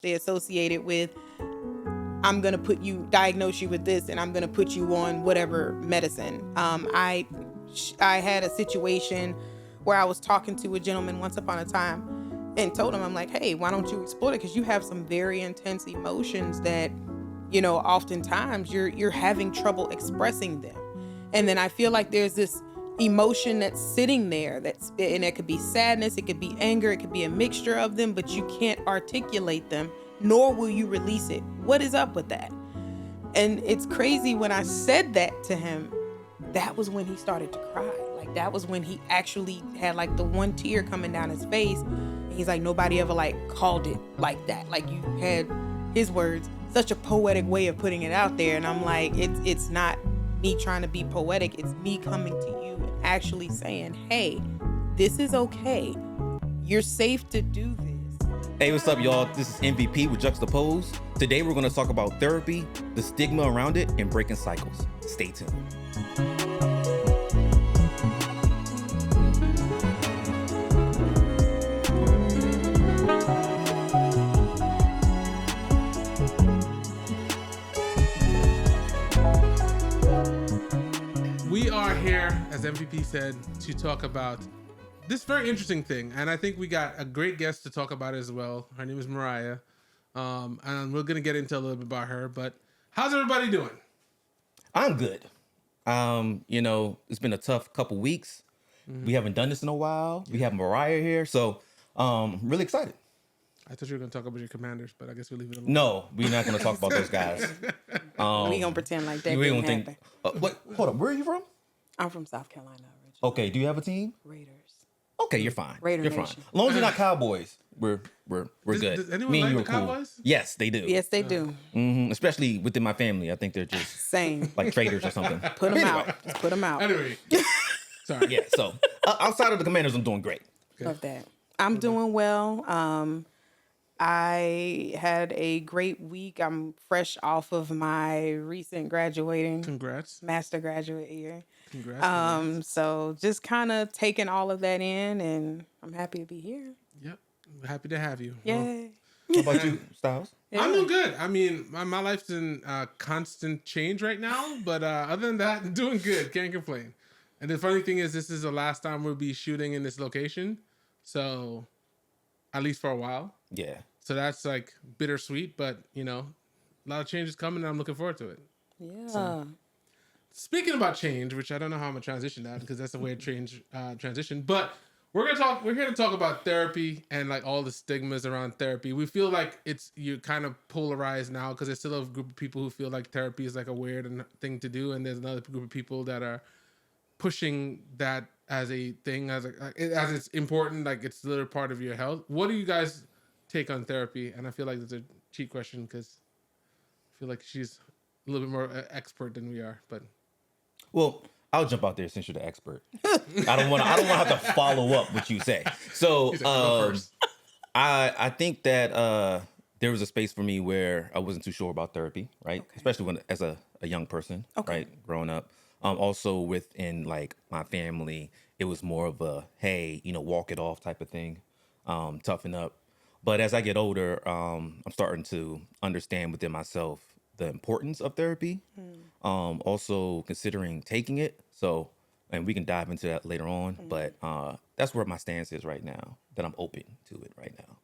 They associate it with, I'm going to diagnose you with this, and I'm going to put you on whatever medicine. I had a situation where I was talking to a gentleman once upon a time and told him, I'm like, hey, why don't you explore it? Because you have some very intense emotions that, oftentimes you're having trouble expressing them. And then I feel like there's this emotion that's sitting there, and it could be sadness, it could be anger, it could be a mixture of them, but you can't articulate them, nor will you release it. What is up with that? And it's crazy, when I said that to him, that was when he started to cry. Like, that was when he actually had like the one tear coming down his face. And he's like, nobody ever like called it like that. Like, you had, his words, such a poetic way of putting it out there. And I'm like, it's not me trying to be poetic. It's me coming to you and actually saying, hey, this is okay. You're safe to do this. Hey, what's up, y'all? This is MVP with Juxtaposed. Today, we're going to talk about therapy, the stigma around it, and breaking cycles. Stay tuned. We are here, as MVP said, to talk about this very interesting thing. And I think we got a great guest to talk about it as well. Her name is Mariah. And we're going to get into a little bit about her. But how's everybody doing? I'm good. It's been a tough couple weeks. Mm-hmm. We haven't done this in a while. We have Mariah here. So really excited. I thought you were going to talk about your commanders, but I guess we'll leave it alone. No, we're not going to talk about those guys. We going to pretend like that didn't happen. Wait, hold up. Where are you from? I'm from South Carolina originally. Okay, do you have a team? Raiders. Okay, you're fine. Raider you're Nation. fine. As long as you're not Cowboys, we're good. Does anyone like the Cowboys? Cool. Yes, they do. Yes, they do. Mm-hmm. Especially within my family. I think they're just same, like traitors or something. Put them out. Just put them out. Anyway. Sorry. Yeah, so outside of the Commanders, I'm doing great. Okay. Love that. I'm doing well. I had a great week. I'm fresh off of my recent graduating. Congrats. Master graduate year. Congrats. So just kind of taking all of that in, and I'm happy to be here. Yep. Happy to have you. Yay. How about you, Styles? Yeah. I'm doing good. I mean, my life's in constant change right now, but other than that, I'm doing good. Can't complain. And the funny thing is, this is the last time we'll be shooting in this location, so at least for a while. Yeah. So that's like bittersweet, but a lot of change is coming, and I'm looking forward to it. Yeah. So, speaking about change, which I don't know how I'm gonna transition that because that's a weird transition, but we're here to talk about therapy and like all the stigmas around therapy. We feel like you're kind of polarized now because there's still a group of people who feel like therapy is like a weird thing to do, and there's another group of people that are pushing that as a thing, as it's important, like it's literally part of your health. What do you guys take on therapy? And I feel like there's a cheat question because I feel like she's a little bit more expert than we are. But well, I'll jump out there since you're the expert. I don't want to have to follow up what you say. So I think that there was a space for me where I wasn't too sure about therapy, right? Okay. Especially when as a young person, okay, right, growing up. Also within like my family, it was more of a hey, walk it off type of thing, toughen up. But as I get older, I'm starting to understand within myself the importance of therapy. Also considering taking it. So, and we can dive into that later on. But that's where my stance is right now. That I'm open to it right now.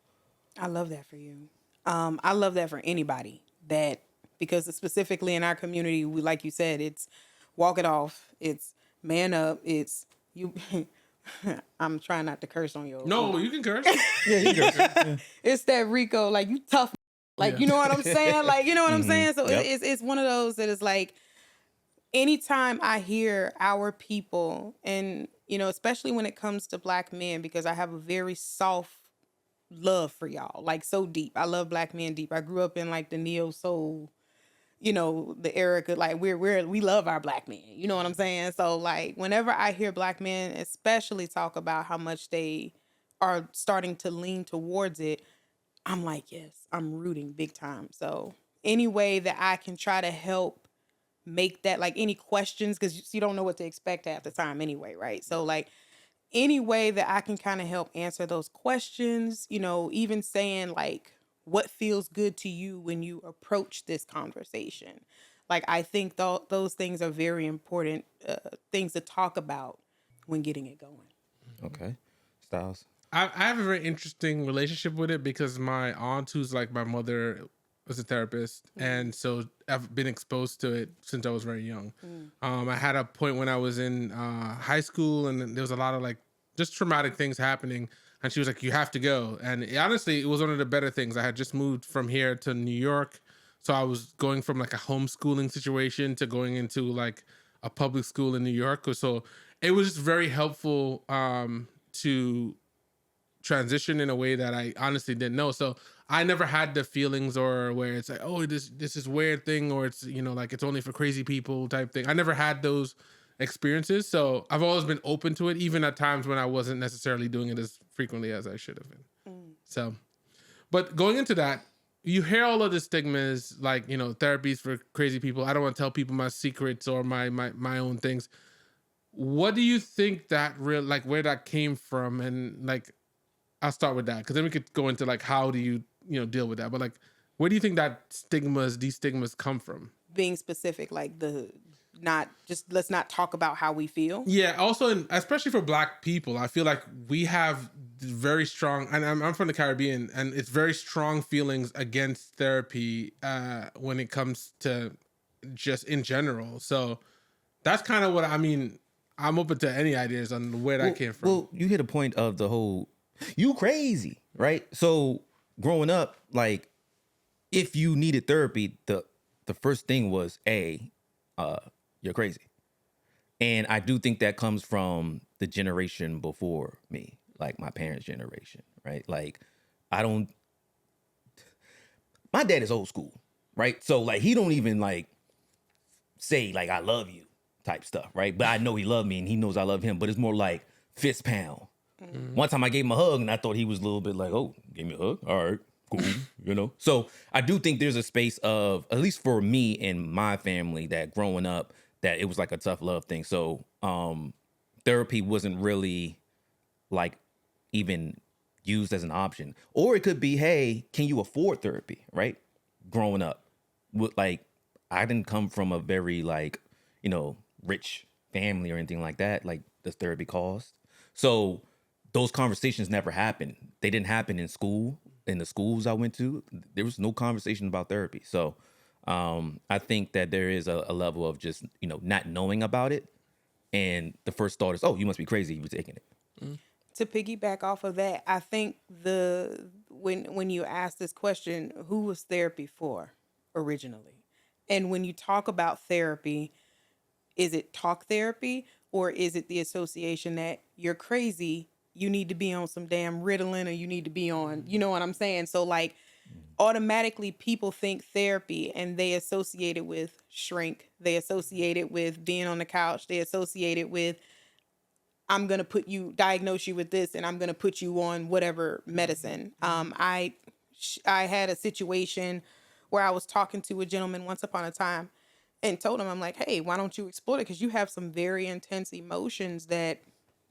I love that for you. I love that for anybody because specifically in our community, we, like you said, it's walk it off. It's man up. It's you. I'm trying not to curse on you. No, you can curse. Yeah, you can curse. Yeah. It's that Rico, like you tough, like, yeah. You know what I'm saying? Like, you know what I'm saying? So yep. It's one of those that is like, anytime I hear our people and, especially when it comes to Black men, because I have a very soft love for y'all, like so deep. I love Black men deep. I grew up in like the neo soul, the Erica, like we love our Black men, you know what I'm saying? So like whenever I hear Black men especially talk about how much they are starting to lean towards it, I'm like, yes, I'm rooting big time. So any way that I can try to help make that, like any questions, because you don't know what to expect half the time anyway, right? So like any way that I can kind of help answer those questions, even saying like what feels good to you when you approach this conversation. Like, I think those things are very important things to talk about when getting it going. Okay. Styles. I have a very interesting relationship with it because my aunt, who's like my mother, was a therapist, and so I've been exposed to it since I was very young. I had a point when I was in high school, and there was a lot of like just traumatic things happening, and she was like, "You have to go." And honestly, it was one of the better things. I had just moved from here to New York, so I was going from like a homeschooling situation to going into like a public school in New York. So it was just very helpful to transition in a way that I honestly didn't know. So I never had the feelings or where it's like, oh, this is weird thing, or it's, you know, like it's only for crazy people type thing. I never had those experiences. So I've always been open to it, even at times when I wasn't necessarily doing it as frequently as I should have been. So, but going into that, you hear all of the stigmas, like, you know, therapies for crazy people. I don't want to tell people my secrets or my own things. What do you think that like where that came from? And like, I'll start with that because then we could go into like how do you deal with that. But like, where do you think that these stigmas come from? Being specific, like let's not talk about how we feel. Yeah. Also, especially for Black people, I feel like we have very strong, and I'm from the Caribbean, and it's very strong feelings against therapy when it comes to just in general. So that's kind of what I mean. I'm open to any ideas on where that came from. Well, you hit a point of the whole, you crazy, right? So growing up, like, if you needed therapy, the first thing was, you're crazy. And I do think that comes from the generation before me, like my parents' generation, right? Like, my dad is old school, right? So like, he don't even like say like, I love you type stuff, right? But I know he loved me and he knows I love him, but it's more like fist pound. One time I gave him a hug and I thought he was a little bit like, oh, gave me a hug? All right, cool, So I do think there's a space of, at least for me and my family, that growing up, that it was like a tough love thing. So therapy wasn't really like even used as an option. Or it could be, hey, can you afford therapy, right? Growing up. Like, I didn't come from a very like, rich family or anything like that. Like, does therapy cost? So those conversations never happened. They didn't happen in school. In the schools I went to, there was no conversation about therapy. So I think that there is a level of just, not knowing about it. And the first thought is, oh, you must be crazy if you're taking it. To piggyback off of that, I think when you ask this question, who was therapy for originally? And when you talk about therapy, is it talk therapy, or is it the association that you're crazy, you need to be on some damn Ritalin, or you need to be on, you know what I'm saying? So like, automatically people think therapy and they associate it with shrink. They associate it with being on the couch. They associate it with, I'm going to diagnose you with this, and I'm going to put you on whatever medicine. I had a situation where I was talking to a gentleman once upon a time and told him, I'm like, hey, why don't you explore it? Because you have some very intense emotions that,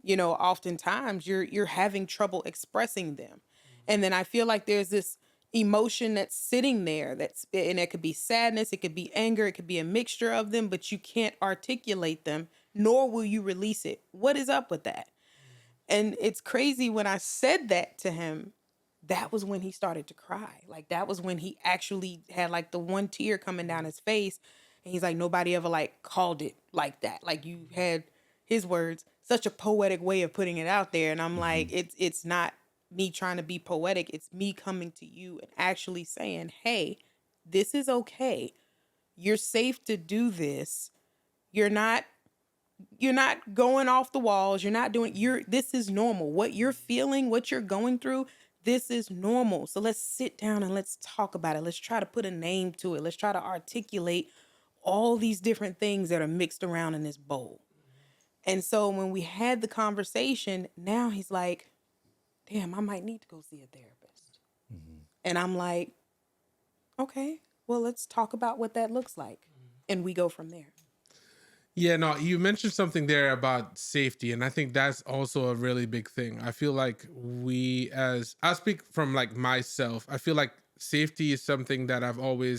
oftentimes you're having trouble expressing them. And then I feel like there's this emotion that's sitting there and it could be sadness, it could be anger, it could be a mixture of them, but you can't articulate them, nor will you release it. What is up with that? And it's crazy, when I said that to him, that was when he started to cry. Like, that was when he actually had like the one tear coming down his face. And he's like, nobody ever like called it like that. Like, you had, his words, such a poetic way of putting it out there. And I'm like, it's not me trying to be poetic. It's me coming to you and actually saying, hey, this is okay. You're safe to do this. You're not going off the walls. You're not doing, this is normal. What you're feeling, what you're going through, this is normal. So let's sit down and let's talk about it. Let's try to put a name to it. Let's try to articulate all these different things that are mixed around in this bowl. And so when we had the conversation, now he's like, damn, I might need to go see a therapist. And I'm like, okay, well, let's talk about what that looks like. And we go from there. Yeah, no, you mentioned something there about safety, and I think that's also a really big thing. I feel like I speak from like myself. I feel like safety is something that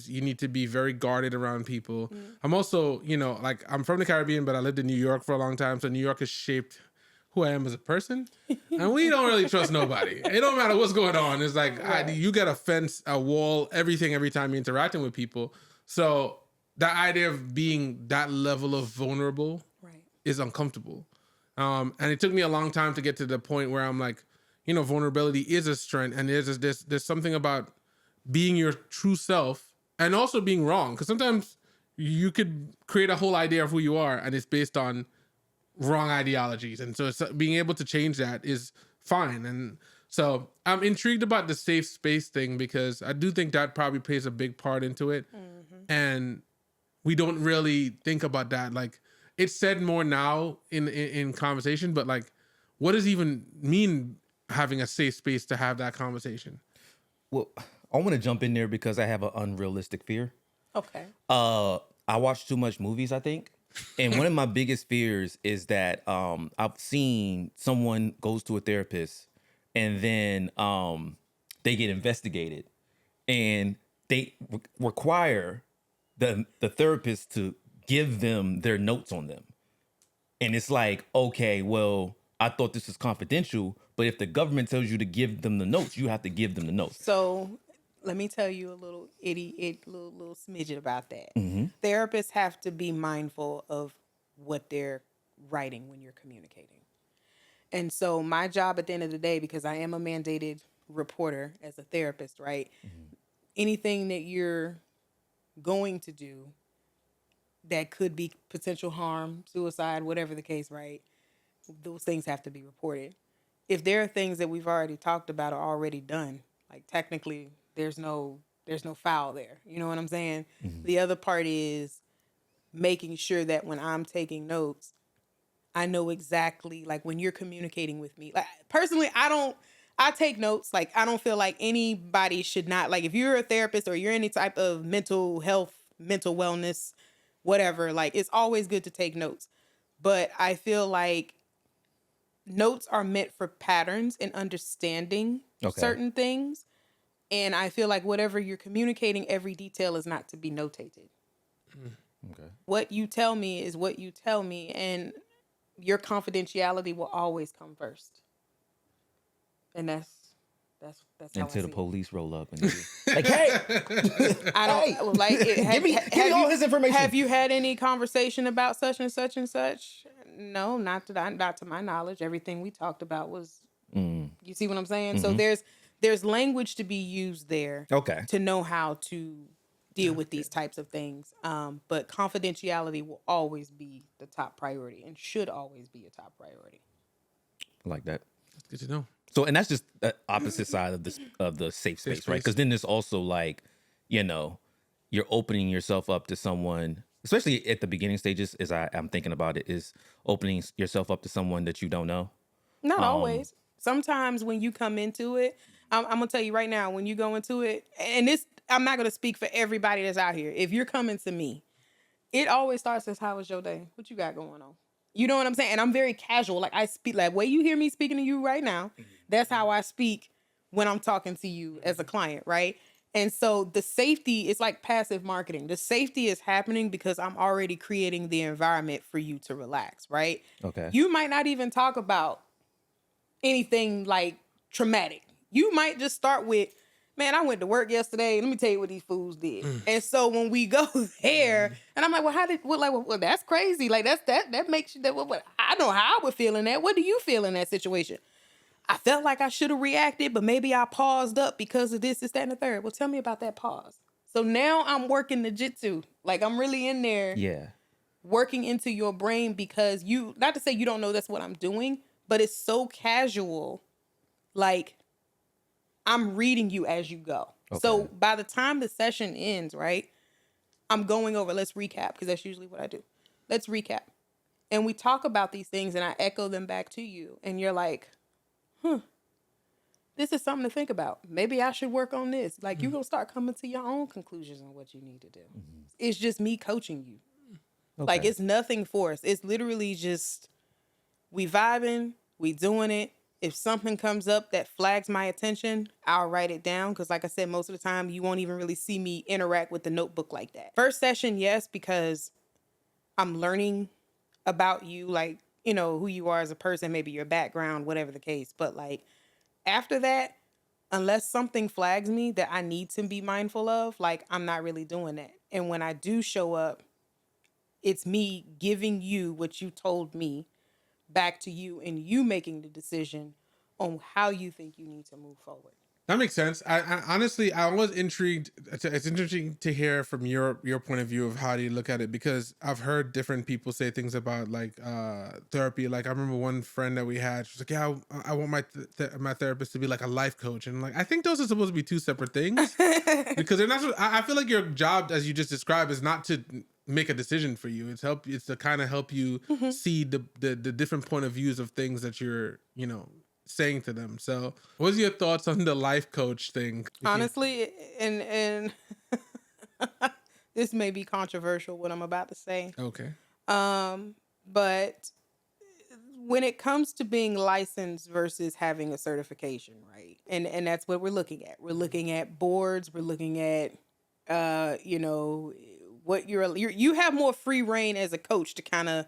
you need to be very guarded around people. I'm also, like I'm from the Caribbean, but I lived in New York for a long time. So New York has shaped who I am as a person. And we don't really trust nobody. It don't matter what's going on. It's like, you get a fence, a wall, everything every time you're interacting with people. So that idea of being that level of vulnerable is uncomfortable. And it took me a long time to get to the point where I'm like, vulnerability is a strength. And there's something about being your true self and also being wrong. Because sometimes you could create a whole idea of who you are and it's based on wrong ideologies. And so being able to change that is fine. And so I'm intrigued about the safe space thing because I do think that probably plays a big part into it. And we don't really think about that. Like, it's said more now in conversation, but like, what does it even mean having a safe space to have that conversation? Well, I want to jump in there because I have an unrealistic fear. Okay. I watch too much movies, I think. And one of my biggest fears is that I've seen someone goes to a therapist and then they get investigated and they require the therapist to give them their notes on them. And it's like, okay, well, I thought this was confidential, but if the government tells you to give them the notes, you have to give them the notes. So let me tell you a little little smidget about that. Therapists have to be mindful of what they're writing when you're communicating. And so my job at the end of the day, because I am a mandated reporter as a therapist, right? Anything that you're going to do that could be potential harm, suicide, whatever the case, right? Those things have to be reported. If there are things that we've already talked about or already done, like technically there's no foul there. You know what I'm saying? The other part is making sure that when I'm taking notes, I know exactly, like when you're communicating with me. Like personally, I take notes. Like I don't feel like anybody should not, like if you're a therapist or you're any type of mental health, mental wellness, whatever, like it's always good to take notes. But I feel like notes are meant for patterns and understanding certain things. And I feel like whatever you're communicating, every detail is not to be notated. Okay. What you tell me is what you tell me, and your confidentiality will always come first. And that's how Until the I see police roll up and like, hey, I don't like it. give me all his information. Have you had any conversation about such and such and such? No, not to my knowledge. Everything we talked about was. You see what I'm saying? So there's language to be used there. To know how to deal with these types of things. But confidentiality will always be the top priority and should always be a top priority. I like that. That's good to know. So, and that's just the opposite side of the safe space, right? Because then there's also like, you're opening yourself up to someone, especially at the beginning stages, as I'm thinking about it, is opening yourself up to someone that you don't know. Not always. Sometimes when you come into it, I'm going to tell you right now, when you go into it, and this, I'm not going to speak for everybody that's out here. If you're coming to me, it always starts as, how was your day? What you got going on? You know what I'm saying? And I'm very casual. Like I speak, like way you hear me speaking to you right now, that's how I speak when I'm talking to you as a client, right? And so the safety is like passive marketing. The safety is happening because I'm already creating the environment for you to relax, right? Okay. You might not even talk about anything like traumatic. You might just start with, man, I went to work yesterday. Let me tell you what these fools did. And so when we go there, and I'm like, well, that's crazy. Like that makes you I know how I would feel in that. What do you feel in that situation? I felt like I should have reacted, but maybe I paused up because of this, that, and the third. Well, tell me about that pause. So now I'm working the jitsu. Like I'm really in there. Yeah. Working into your brain because not to say you don't know that's what I'm doing, but it's so casual. Like I'm reading you as you go. Okay. So by the time the session ends, right, I'm going over, let's recap, because that's usually what I do. Let's recap. And we talk about these things and I echo them back to you. And you're like, this is something to think about. Maybe I should work on this. Like you're going to start coming to your own conclusions on what you need to do. It's just me coaching you. Okay. Like it's nothing forced. It's literally just we vibing, we doing it. If something comes up that flags my attention, I'll write it down. Because like I said, most of the time you won't even really see me interact with the notebook like that. First session, yes, because I'm learning about you, like, you know, who you are as a person, maybe your background, whatever the case. But like after that, unless something flags me that I need to be mindful of, like I'm not really doing that. And when I do show up, it's me giving you what you told me back to you and you making the decision on how you think you need to move forward. That makes sense. I honestly, I was intrigued. It's interesting to hear from your point of view of how do you look at it, because I've heard different people say things about like therapy. Like I remember one friend that we had, she was like, "Yeah, I want my therapist to be like a life coach," and like I think those are supposed to be two separate things because they're not. I feel like your job, as you just described, is not to make a decision for you. It's to kind of help you see the different point of views of things that you're, you know, saying to them. So what's your thoughts on the life coach thing? Honestly, and this may be controversial what I'm about to say. Okay. But when it comes to being licensed versus having a certification, right? And that's what we're looking at. We're looking at boards, we're looking at you know, what you have more free reign as a coach to kind of,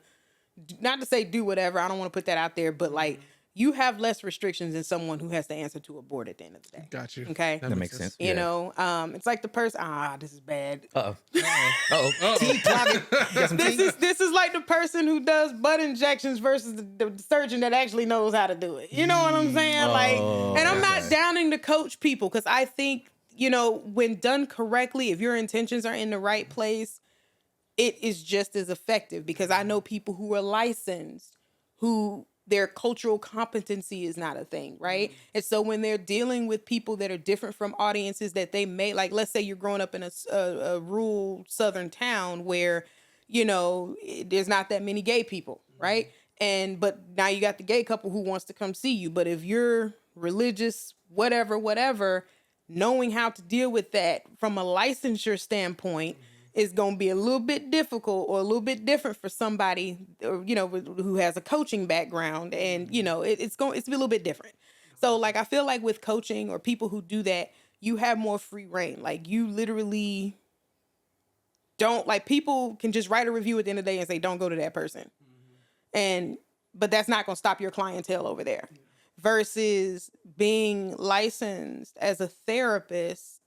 not to say do whatever, I don't want to put that out there, but like you have less restrictions than someone who has to answer to a board at the end of the day. Got you. Okay. That makes sense. You know, it's like the person, this is bad. This is like the person who does butt injections versus the surgeon that actually knows how to do it. You know what I'm saying? Like, and I'm not downing to coach people, because I think, you know, when done correctly, if your intentions are in the right place, it is just as effective, because I know people who are licensed who their cultural competency is not a thing, right? And so when they're dealing with people that are different from audiences that they may, like, let's say you're growing up in a rural southern town where, you know, there's not that many gay people, right? But now you got the gay couple who wants to come see you. But if you're religious, whatever, knowing how to deal with that from a licensure standpoint is going to be a little bit difficult or a little bit different for somebody, or, you know, who has a coaching background, and, you know, it's a little bit different. So like, I feel like with coaching or people who do that, you have more free reign. Like you literally don't, like, people can just write a review at the end of the day and say, don't go to that person. But that's not going to stop your clientele over there. Versus being licensed as a therapist,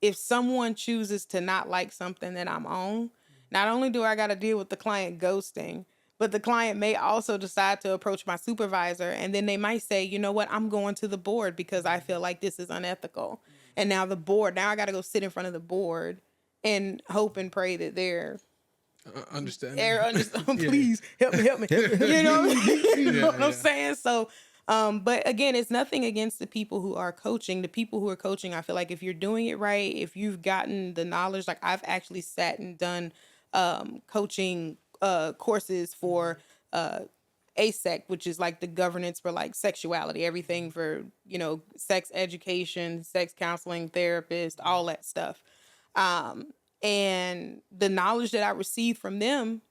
if someone chooses to not like something that I'm on, not only do I got to deal with the client ghosting, but the client may also decide to approach my supervisor, and then they might say, you know what, I'm going to the board because I feel like this is unethical. And now I got to go sit in front of the board and hope and pray that they're understand. Please help me. You know what I'm saying? So, but again, it's nothing against the people who are coaching. The people who are coaching, I feel like if you're doing it right, if you've gotten the knowledge, like I've actually sat and done coaching courses for ASEC, which is like the governance for like sexuality, everything for, you know, sex education, sex counseling, therapist, all that stuff. And the knowledge that I received from them,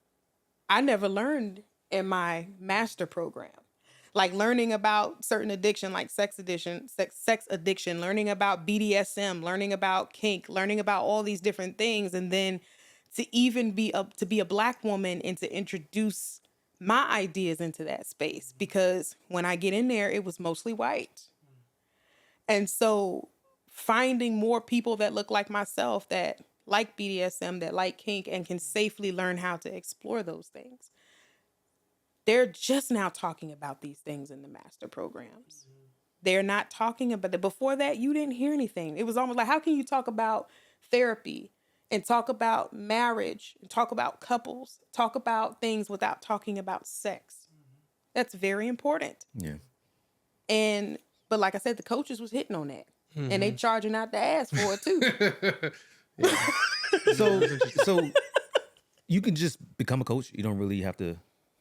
I never learned in my master program. Like learning about certain addiction, like sex addiction, learning about BDSM, learning about kink, learning about all these different things. And then to even be a Black woman and to introduce my ideas into that space, because when I get in there, it was mostly white. And so finding more people that look like myself, that like BDSM, that like kink, and can safely learn how to explore those things. They're just now talking about these things in the master programs. They're not talking about it. Before that, you didn't hear anything. It was almost like, how can you talk about therapy and talk about marriage and talk about couples, talk about things without talking about sex? That's very important. Yeah. But like I said, the coaches was hitting on that. And they charging out the ass for it too. So you can just become a coach. You don't really have to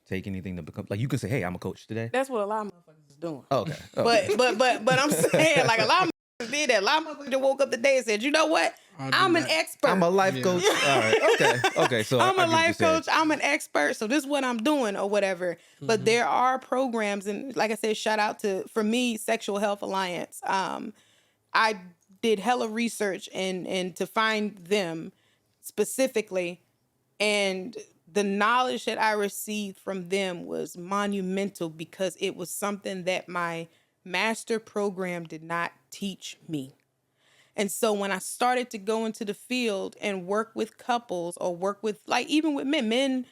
take anything to become, like, you can say, hey, I'm a coach today. That's what a lot of motherfuckers is doing. Oh, okay. But I'm saying, like, a lot of motherfuckers did that. A lot of motherfuckers woke up today and said, you know what? I'm an expert. I'm a life coach. All right. Okay. So I'm a a life coach. I'm an expert. So this is what I'm doing or whatever. But there are programs, and like I said, shout out to, for me, Sexual Health Alliance. I did hella research and to find them specifically, and the knowledge that I received from them was monumental because it was something that my master program did not teach me. And so when I started to go into the field and work with couples or work with, like, even with men,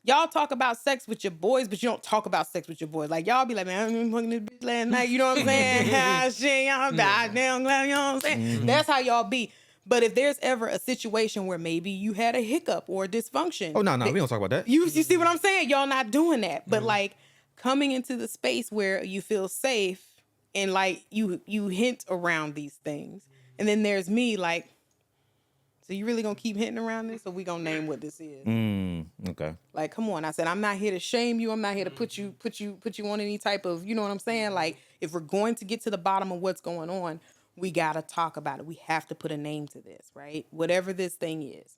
y'all talk about sex with your boys, but you don't talk about sex with your boys. Like, y'all be like, man, I was fucking this bitch last night. You know what I'm saying? Shit, y'all die damn glad, you know what I'm saying? Mm-hmm. That's how y'all be. But if there's ever a situation where maybe you had a hiccup or a dysfunction. Oh, no, we don't talk about that. You see what I'm saying? Y'all not doing that. But like coming into the space where you feel safe and like you hint around these things. And then there's me like, so you really gonna keep hitting around this, or we gonna name what this is? Okay. Like, come on. I said, I'm not here to shame you. I'm not here to put you on any type of, you know what I'm saying? Like, if we're going to get to the bottom of what's going on, we gotta talk about it. We have to put a name to this, right? Whatever this thing is.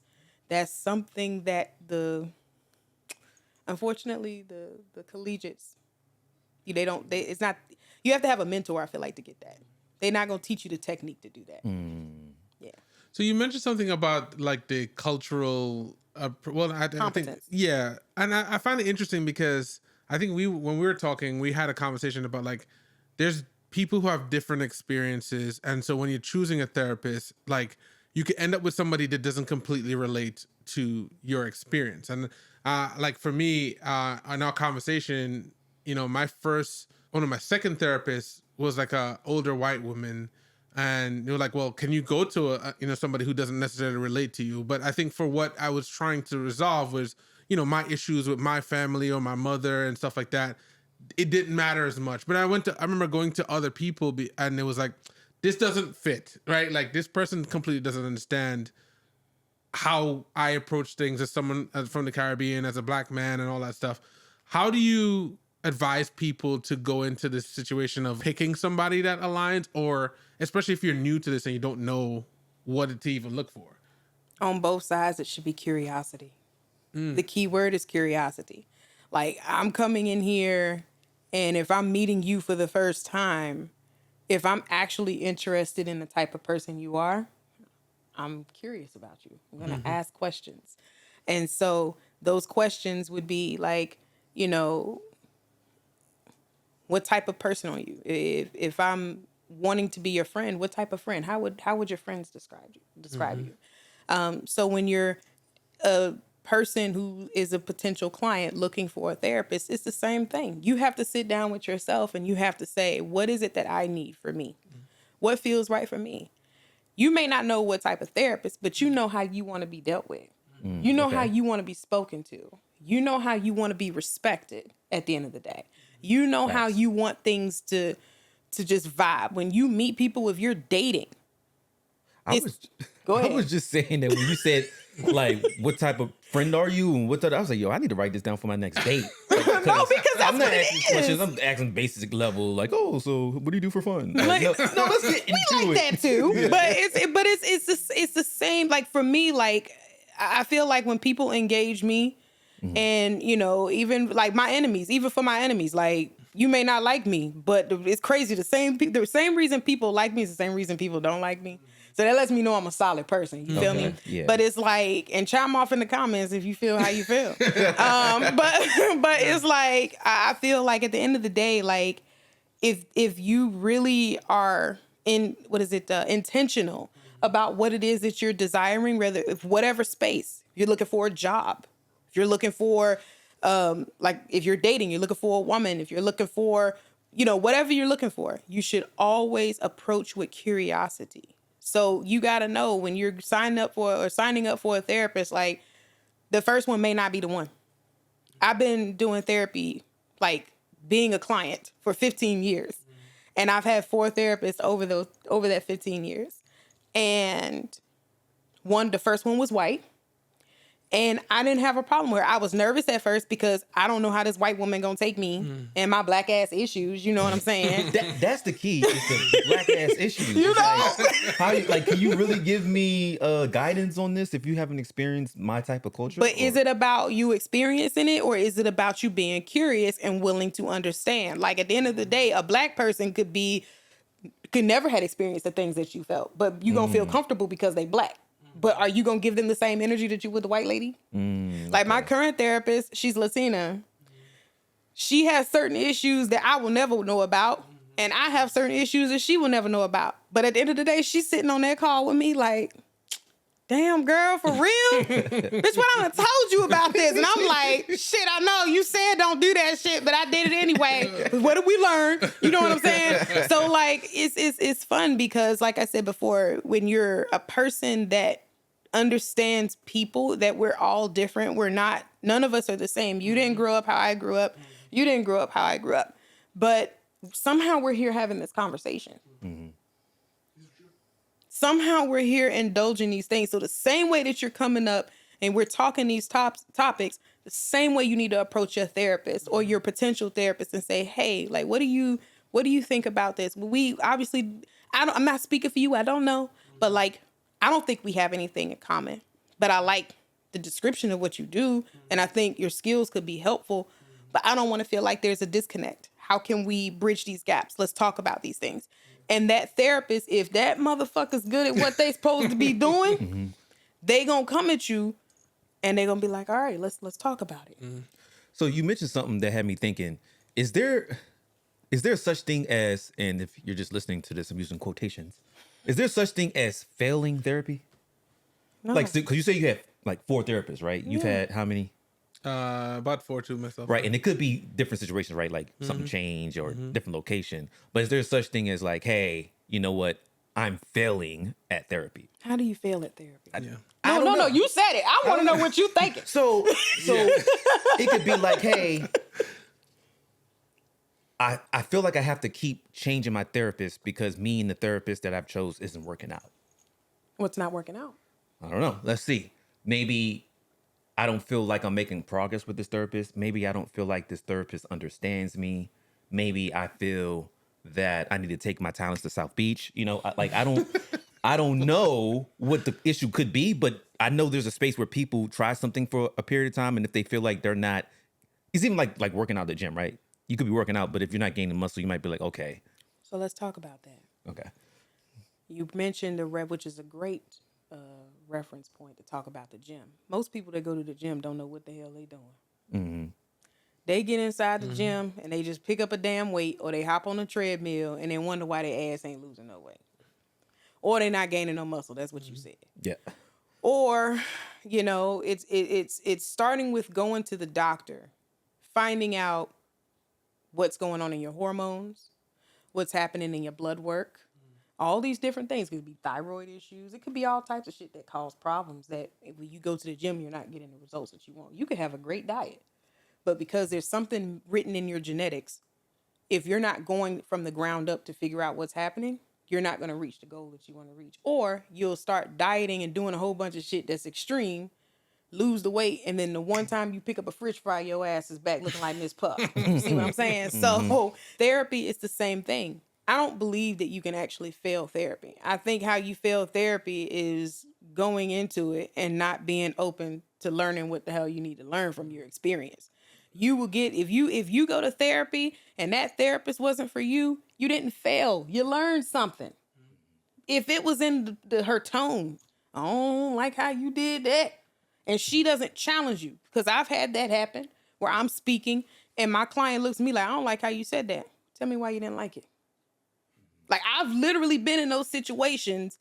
That's something that unfortunately the collegiates, it's not, you have to have a mentor, I feel like, to get that. They're not gonna teach you the technique to do that. Yeah. So you mentioned something about like the cultural, I think, yeah. And I find it interesting because I think when we were talking, we had a conversation about like, there's people who have different experiences. And so when you're choosing a therapist, like you could end up with somebody that doesn't completely relate to your experience. And like for me, in our conversation, you know, one of my second therapists was like a older white woman. And they were like, well, can you go to somebody who doesn't necessarily relate to you? But I think for what I was trying to resolve was, you know, my issues with my family or my mother and stuff like that. It didn't matter as much. But I remember going to other people and it was like, this doesn't fit, right? Like this person completely doesn't understand how I approach things as someone from the Caribbean, as a Black man and all that stuff. How do you advise people to go into this situation of picking somebody that aligns, or especially if you're new to this and you don't know what to even look for? On both sides, it should be curiosity. The key word is curiosity. Like, I'm coming in here, and if I'm meeting you for the first time, if I'm actually interested in the type of person you are, I'm curious about you. I'm going to ask questions. And so those questions would be like, you know, what type of person are you? If I'm wanting to be your friend, what type of friend? How would your friends describe you? So when you're a person who is a potential client looking for a therapist, it's the same thing. You have to sit down with yourself and you have to say, what is it that I need for me? What feels right for me? You may not know what type of therapist, but you know how you want to be dealt with. You know how you want to be spoken to. You know how you want to be respected at the end of the day. You know how you want things to just vibe. When you meet people, if you're dating. Go ahead. I was just saying that when you said, like, what type of friend are you? And I was like, yo, I need to write this down for my next date. No, because that's I'm not what asking questions. I'm asking basic level, like, oh, so what do you do for fun? Like, no, let's get into it. We like that too. But it's the same. Like for me, like I feel like when people engage me, and you know, even like my enemies, even for my enemies, like you may not like me, but it's crazy. The same reason people like me is the same reason people don't like me. So that lets me know I'm a solid person. You feel me? Yeah. But it's like, and chime off in the comments if you feel how you feel. But it's like, I feel like at the end of the day, like if you really are intentional about what it is that you're desiring, whatever space, if you're looking for a job, if you're looking for, like if you're dating, you're looking for a woman, if you're looking for, you know, whatever you're looking for, you should always approach with curiosity. So you got to know when you're signing up for a therapist, like the first one may not be the one. I've been doing therapy, like being a client for 15 years. And I've had 4 therapists over that 15 years. And the first one was white. And I didn't have a problem with her. I was nervous at first because I don't know how this white woman gonna take me and my black ass issues. You know what I'm saying? That's the key. It's the black ass issues. You know? Can you really give me guidance on this if you haven't experienced my type of culture? But is it about you experiencing it, or is it about you being curious and willing to understand? Like, at the end of the day, a black person could never had experienced the things that you felt, but you gonna feel comfortable because they black. But are you going to give them the same energy that you would the white lady? Like my current therapist, she's Latina. She has certain issues that I will never know about. And I have certain issues that she will never know about. But at the end of the day, she's sitting on that call with me like, damn, girl, for real? Bitch, what I done told you about this? And I'm like, shit, I know you said don't do that shit, but I did it anyway. What did we learn? You know what I'm saying? So like, it's fun because like I said before, when you're a person that understands people, that we're all different. None of us are the same. You didn't grow up how I grew up. You didn't grow up how I grew up. But somehow we're here having this conversation. Mm-hmm. Somehow we're here indulging these things. So the same way that you're coming up and we're talking these topics, the same way you need to approach your therapist or your potential therapist and say, hey, like, what do you think about this? We obviously, I'm not speaking for you. I don't know. But like, I don't think we have anything in common, but I like the description of what you do. And I think your skills could be helpful, but I don't want to feel like there's a disconnect. How can we bridge these gaps? Let's talk about these things. And that therapist, if that motherfucker's good at what they supposed to be doing, they gonna come at you and they gonna be like, all right, let's talk about it. So you mentioned something that had me thinking, is there such thing as, and if you're just listening to this, I'm using quotations, is there such thing as failing therapy? No. Like, because you say you have like 4 therapists, right? You've had how many? About 4 too myself. Right, and it could be different situations, right? Like something change or different location. But is there such thing as like, hey, you know what? I'm failing at therapy. How do you fail at therapy? No. You said it. I want to know what you thinking. So it could be like, hey, I feel like I have to keep changing my therapist because me and the therapist that I've chose isn't working out. What's not working out? I don't know. Let's see. Maybe I don't feel like I'm making progress with this therapist. Maybe I don't feel like this therapist understands me. Maybe I feel that I need to take my talents to South Beach. You know, I don't know what the issue could be, but I know there's a space where people try something for a period of time, and if they feel like they're not, it's even like working out at the gym, right? You could be working out, but if you're not gaining muscle, you might be like, okay. So let's talk about that. Okay. You mentioned the rep, which is a great reference point to talk about the gym. Most people that go to the gym don't know what the hell they doing. Mm-hmm. They get inside the gym and they just pick up a damn weight, or they hop on a treadmill and then wonder why their ass ain't losing no weight. Or they're not gaining no muscle. That's what you said. Yeah. Or, you know, it's starting with going to the doctor, finding out what's going on in your hormones, what's happening in your blood work. All these different things. It could be thyroid issues. It could be all types of shit that cause problems that when you go to the gym, you're not getting the results that you want. You could have a great diet, but because there's something written in your genetics, if you're not going from the ground up to figure out what's happening, you're not going to reach the goal that you want to reach. Or you'll start dieting and doing a whole bunch of shit that's extreme, lose the weight, and then the one time you pick up a french fry, your ass is back looking like Miss Puff. You see what I'm saying? So therapy is the same thing. I don't believe that you can actually fail therapy. I think how you fail therapy is going into it and not being open to learning what the hell you need to learn from your experience. You will get, if you go to therapy and that therapist wasn't for you, you didn't fail. You learned something. If it was in her tone, I don't like how you did that, and she doesn't challenge you, because I've had that happen where I'm speaking and my client looks at me like, I don't like how you said that. Tell me why you didn't like it. Like, I've literally been in those situations,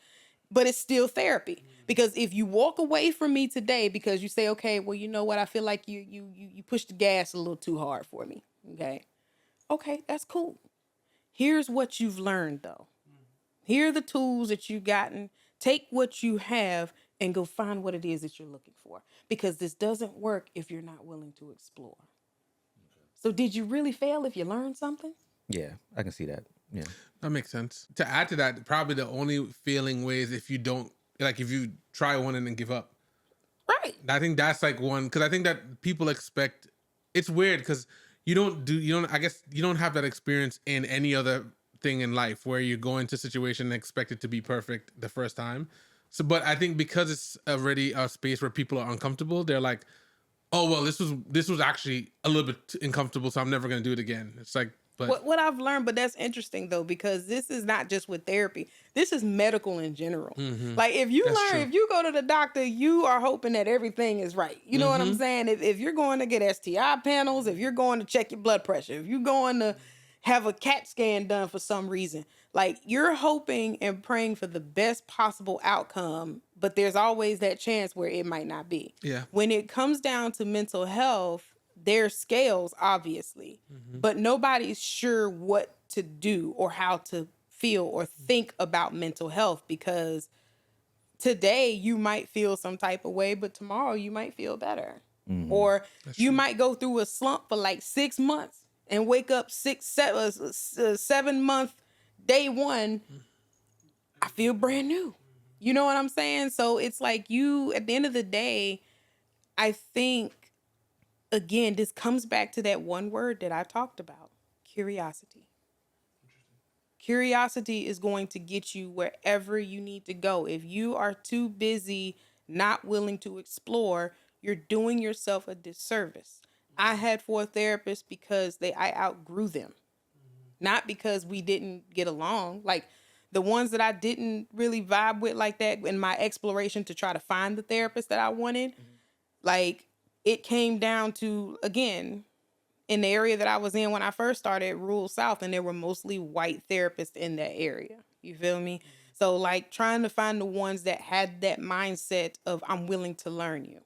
but it's still therapy. Because if you walk away from me today because you say, okay, well, you know what? I feel like you pushed the gas a little too hard for me. Okay, that's cool. Here's what you've learned, though. Here are the tools that you've gotten. Take what you have and go find what it is that you're looking for. Because this doesn't work if you're not willing to explore. So did you really fail if you learned something? Yeah, I can see that. Yeah. That makes sense. To add to that, probably the only failing way is if you don't, like if you try one and then give up. Right. I think that's like one, because I think that people expect, it's weird because I guess you don't have that experience in any other thing in life where you go into a situation and expect it to be perfect the first time. So, but I think because it's already a space where people are uncomfortable, they're like, oh, well, this was actually a little bit uncomfortable, so I'm never going to do it again. It's like, but What I've learned, but that's interesting though, because this is not just with therapy. This is medical in general. Like if you That's learn, true. if you go to the doctor, you are hoping that everything is right. You know what I'm saying? If you're going to get STI panels, if you're going to check your blood pressure, if you're going to have a CAT scan done for some reason, like you're hoping and praying for the best possible outcome, but there's always that chance where it might not be. Yeah. When it comes down to mental health, there's scales, obviously, but nobody's sure what to do or how to feel or think about mental health, because today you might feel some type of way, but tomorrow you might feel better. Or you might go through a slump for like 6 months and wake up 7 month day one, I feel brand new. You know what I'm saying? So it's like you, at the end of the day, I think, again, this comes back to that one word that I talked about, curiosity. Curiosity is going to get you wherever you need to go. If you are too busy, not willing to explore, you're doing yourself a disservice. I had 4 therapists because I outgrew them, not because we didn't get along. Like the ones that I didn't really vibe with like that in my exploration to try to find the therapist that I wanted, like it came down to, again, in the area that I was in when I first started, rural South, and there were mostly white therapists in that area. You feel me? So like trying to find the ones that had that mindset of I'm willing to learn you.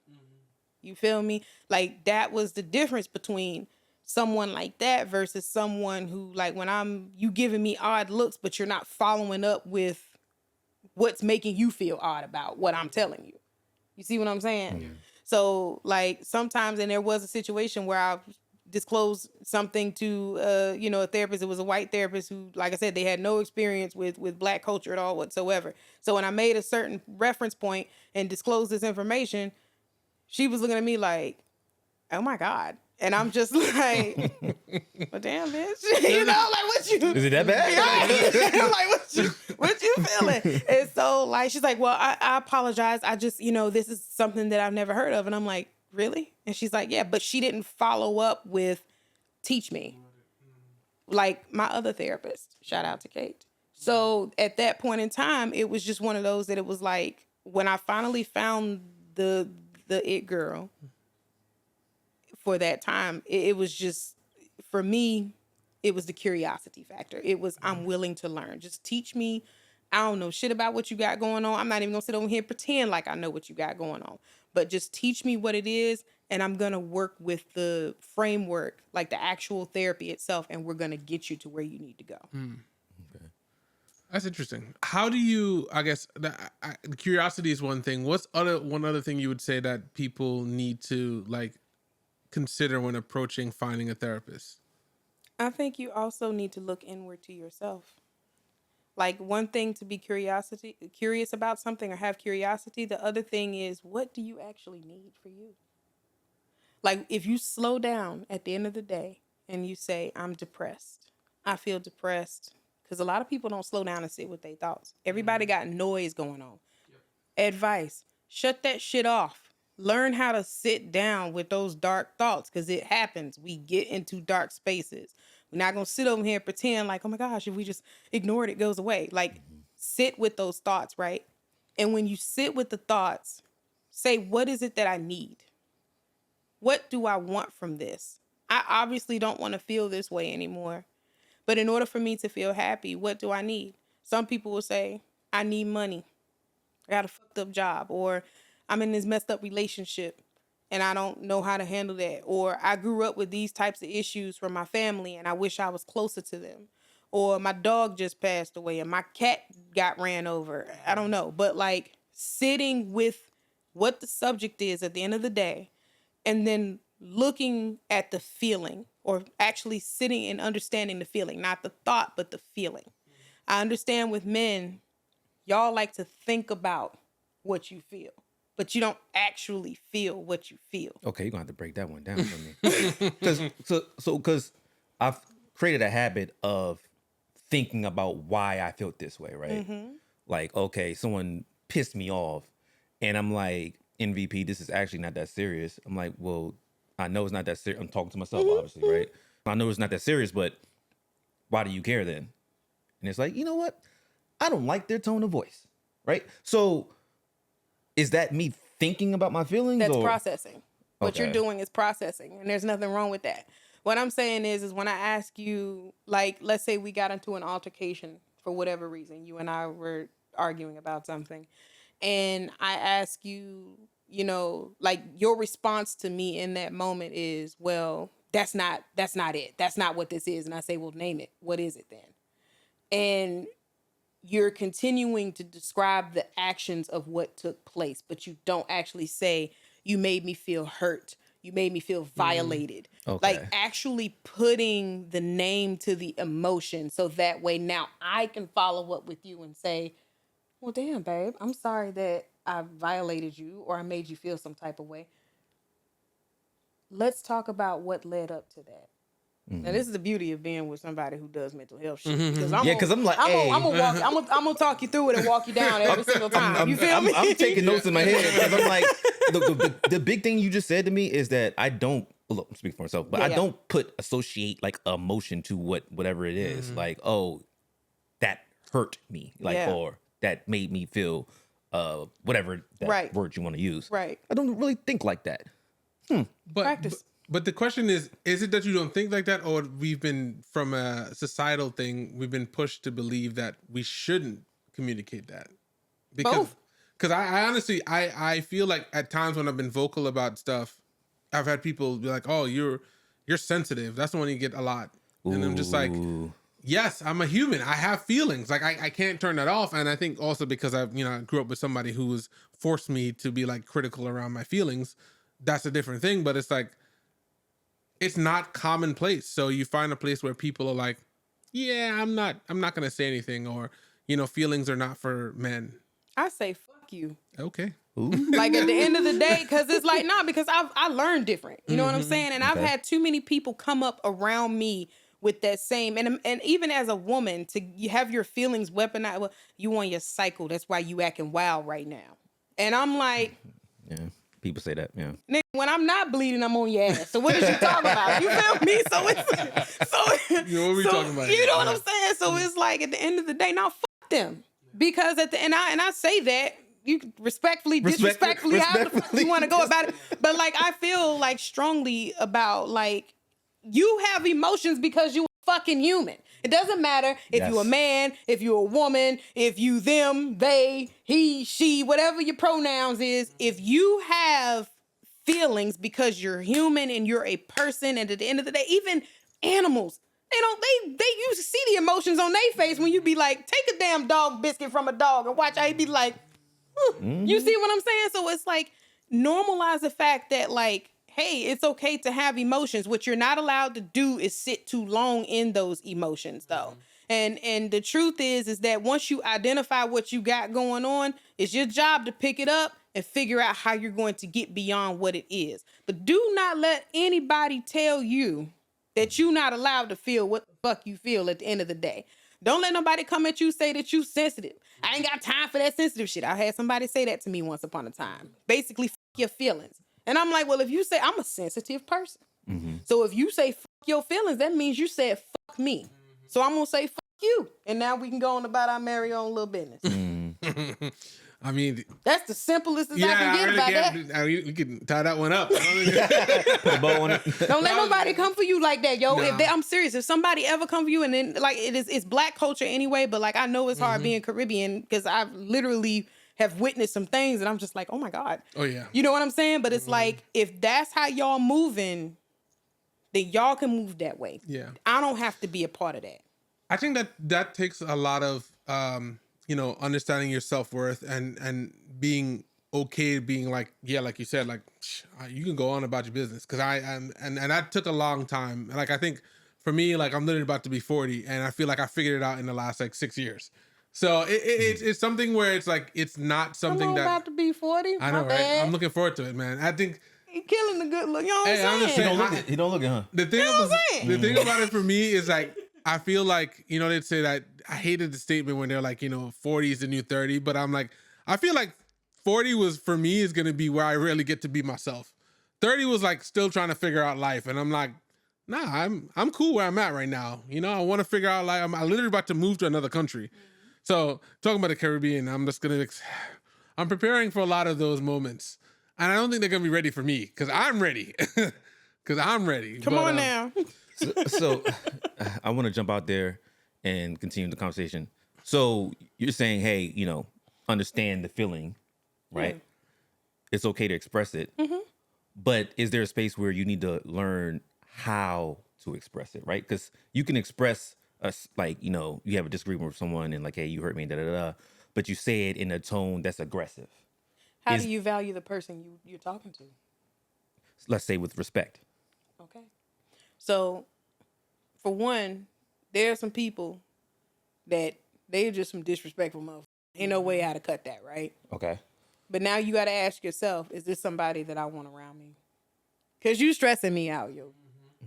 You feel me? Like that was the difference between someone like that versus someone who, like, when you giving me odd looks, but you're not following up with what's making you feel odd about what I'm telling you. You see what I'm saying? Yeah. So like sometimes, and there was a situation where I disclosed something to a therapist. It was a white therapist who, like I said, they had no experience with Black culture at all whatsoever. So when I made a certain reference point and disclosed this information, she was looking at me like, oh my God. And I'm just like, well, damn, bitch. Like, what you... Is it that bad? Right. Like, what you feeling? And so, like, she's like, well, I apologize. I just, this is something that I've never heard of. And I'm like, really? And she's like, yeah, but she didn't follow up with teach me. Like my other therapist, shout out to Kate. So at that point in time, it was just one of those that it was like, when I finally found the it girl for that time, it was just, for me, it was the curiosity factor. It was, I'm willing to learn. Just teach me. I don't know shit about what you got going on. I'm not even gonna sit over here and pretend like I know what you got going on. But just teach me what it is, and I'm gonna work with the framework, like the actual therapy itself, and we're gonna get you to where you need to go. Okay. That's interesting. How do you, I guess, curiosity is one thing. What's one other thing you would say that people need to like consider when approaching finding a therapist? I think you also need to look inward to yourself. Like, one thing to be curious about something or have curiosity. The other thing is, what do you actually need for you? Like, if you slow down at the end of the day and you say, I'm depressed. I feel depressed. Because a lot of people don't slow down and sit with their thoughts. Everybody got noise going on. Yep. Advice: shut that shit off. Learn how to sit down with those dark thoughts, because it happens. We get into dark spaces. We're not going to sit over here and pretend like, oh my gosh, if we just ignore it, it goes away. Like, sit with those thoughts, right? And when you sit with the thoughts, say, what is it that I need? What do I want from this? I obviously don't want to feel this way anymore. But in order for me to feel happy, what do I need? Some people will say, I need money. I got a fucked up job, or I'm in this messed up relationship and I don't know how to handle that. Or I grew up with these types of issues from my family and I wish I was closer to them. Or my dog just passed away and my cat got ran over. I don't know. But like, sitting with what the subject is at the end of the day, and then looking at the feeling, or actually sitting and understanding the feeling, not the thought, but the feeling. I understand with men, y'all like to think about what you feel. but you don't actually feel what you feel. Okay, you're gonna have to break that one down for me. Because I've created a habit of thinking about why I felt this way, right? Like, okay, someone pissed me off, and I'm like, MVP, this is actually not that serious. I'm like, well, I know it's not that serious. I'm talking to myself, obviously, right? I know it's not that serious, but why do you care then? And it's like, you know what? I don't like their tone of voice, right? So is that me thinking about my feelings? That's or? processing. What you're Okay. doing is processing, and there's nothing wrong with that. What I'm saying is when I ask you, like, let's say we got into an altercation for whatever reason, you and I were arguing about something, and I ask you, you know, like your response to me in that moment is, well, that's not it. That's not what this is. And I say, well, name it. What is it then? And you're continuing to describe the actions of what took place, but you don't actually say, you made me feel hurt. You made me feel violated. Okay. Like actually putting the name to the emotion so that way now I can follow up with you and say, well, damn, babe, I'm sorry that I violated you or I made you feel some type of way. Let's talk about what led up to that. Now, this is the beauty of being with somebody who does mental health shit. Because I'm like, I'm gonna talk you through it and walk you down every single time. You feel me? I'm taking notes in my head because I'm like, the big thing you just said to me is that I don't, look, I'm speaking for myself, but I don't associate like emotion to whatever it is. Like, oh, that hurt me, like, or that made me feel whatever that word you want to use. Right. I don't really think like that. Practice. But the question is it that you don't think like that, or we've been, from a societal thing, we've been pushed to believe that we shouldn't communicate that? Both. Because I honestly, I feel like at times when I've been vocal about stuff, I've had people be like, oh, you're sensitive. That's the one you get a lot. And I'm just like, yes, I'm a human. I have feelings. Like I can't turn that off. And I think also because I grew up with somebody who was forced me to be like critical around my feelings. That's a different thing. But it's like, it's not commonplace. So you find a place where people are like, yeah, I'm not going to say anything, or, feelings are not for men. I say, fuck you. Okay. Like at the end of the day, because it's like, nah, because I learned different. You know what I'm saying? And I've had too many people come up around me with that same, and even as a woman, you have your feelings weaponized. Well, you on your cycle. That's why you acting wild right now. And I'm like, yeah. People say that, yeah. Nigga, when I'm not bleeding, I'm on your ass. So what is you talking about? You feel me? So it's what are we talking about? You know what I'm saying? So it's like at the end of the day, now fuck them. Because at the end, I say that you respectfully, disrespectfully, however the fuck you want to go about it. But like I feel like strongly about like you have emotions because you a fucking human. It doesn't matter if you're a man, if you're a woman, if you, them, they, he, she, whatever your pronouns is. If you have feelings because you're human and you're a person, and at the end of the day, even animals, they you see the emotions on their face when you be like, take a damn dog biscuit from a dog and watch how he be like, you see what I'm saying? So it's like, normalize the fact that like, hey, it's okay to have emotions. What you're not allowed to do is sit too long in those emotions, though. And the truth is that once you identify what you got going on, it's your job to pick it up and figure out how you're going to get beyond what it is. But do not let anybody tell you that you're not allowed to feel what the fuck you feel at the end of the day. Don't let nobody come at you say that you sensitive. I ain't got time for that sensitive shit. I had somebody say that to me once upon a time. Basically, fuck your feelings. And I'm like, well, if you say I'm a sensitive person. So if you say fuck your feelings, that means you said fuck me. So I'm going to say fuck you. And now we can go on about our merry own little business. I mean, that's the simplest as I can get about that. We can tie that one up. Put a bow on it. Don't let nobody come for you like that, yo. No. I'm serious. If somebody ever come for you, and then like it's black culture anyway, but like I know it's hard being Caribbean because I've literally have witnessed some things and I'm just like, oh my God. Oh yeah. You know what I'm saying? But it's like, if that's how y'all moving, then y'all can move that way. Yeah. I don't have to be a part of that. I think that takes a lot of, understanding your self-worth and being okay being like, yeah, like you said, like you can go on about your business. Cause and that took a long time. Like, I think for me, like I'm literally about to be 40 and I feel like I figured it out in the last like 6 years. So it's something where it's like it's not something I'm that about to be 40. I know, right? I'm looking forward to it, man. I think He killing the good look. You know what Hey, I'm I'm just saying? saying, He don't look it, huh? the thing You know what about I'm saying? the thing about it for me is like I feel like, you know, they'd say that I hated the statement when they're like, you know, 40 is the new 30, but I'm like, I feel like 40 was for me is gonna be where I really get to be myself. 30 was like still trying to figure out life, and I'm like, nah, I'm cool where I'm at right now. You know, I want to figure out life. I'm literally about to move to another country. So talking about the Caribbean, I'm preparing for a lot of those moments. And I don't think they're gonna be ready for me because I'm ready. Because I'm ready. Come on now. So I want to jump out there and continue the conversation. So you're saying, hey, you know, understand the feeling, right? It's okay to express it. But is there a space where you need to learn how to express it, right? Because you can express like, you know, you have a disagreement with someone and like, hey, you hurt me, but you say it in a tone that's aggressive. How do you value the person you're talking to? Let's say with respect. Okay. So, for one, there are some people that they're just some disrespectful motherfuckers. Ain't no way how to cut that, right? Okay. But now you got to ask yourself, is this somebody that I want around me? Because you stressing me out, yo.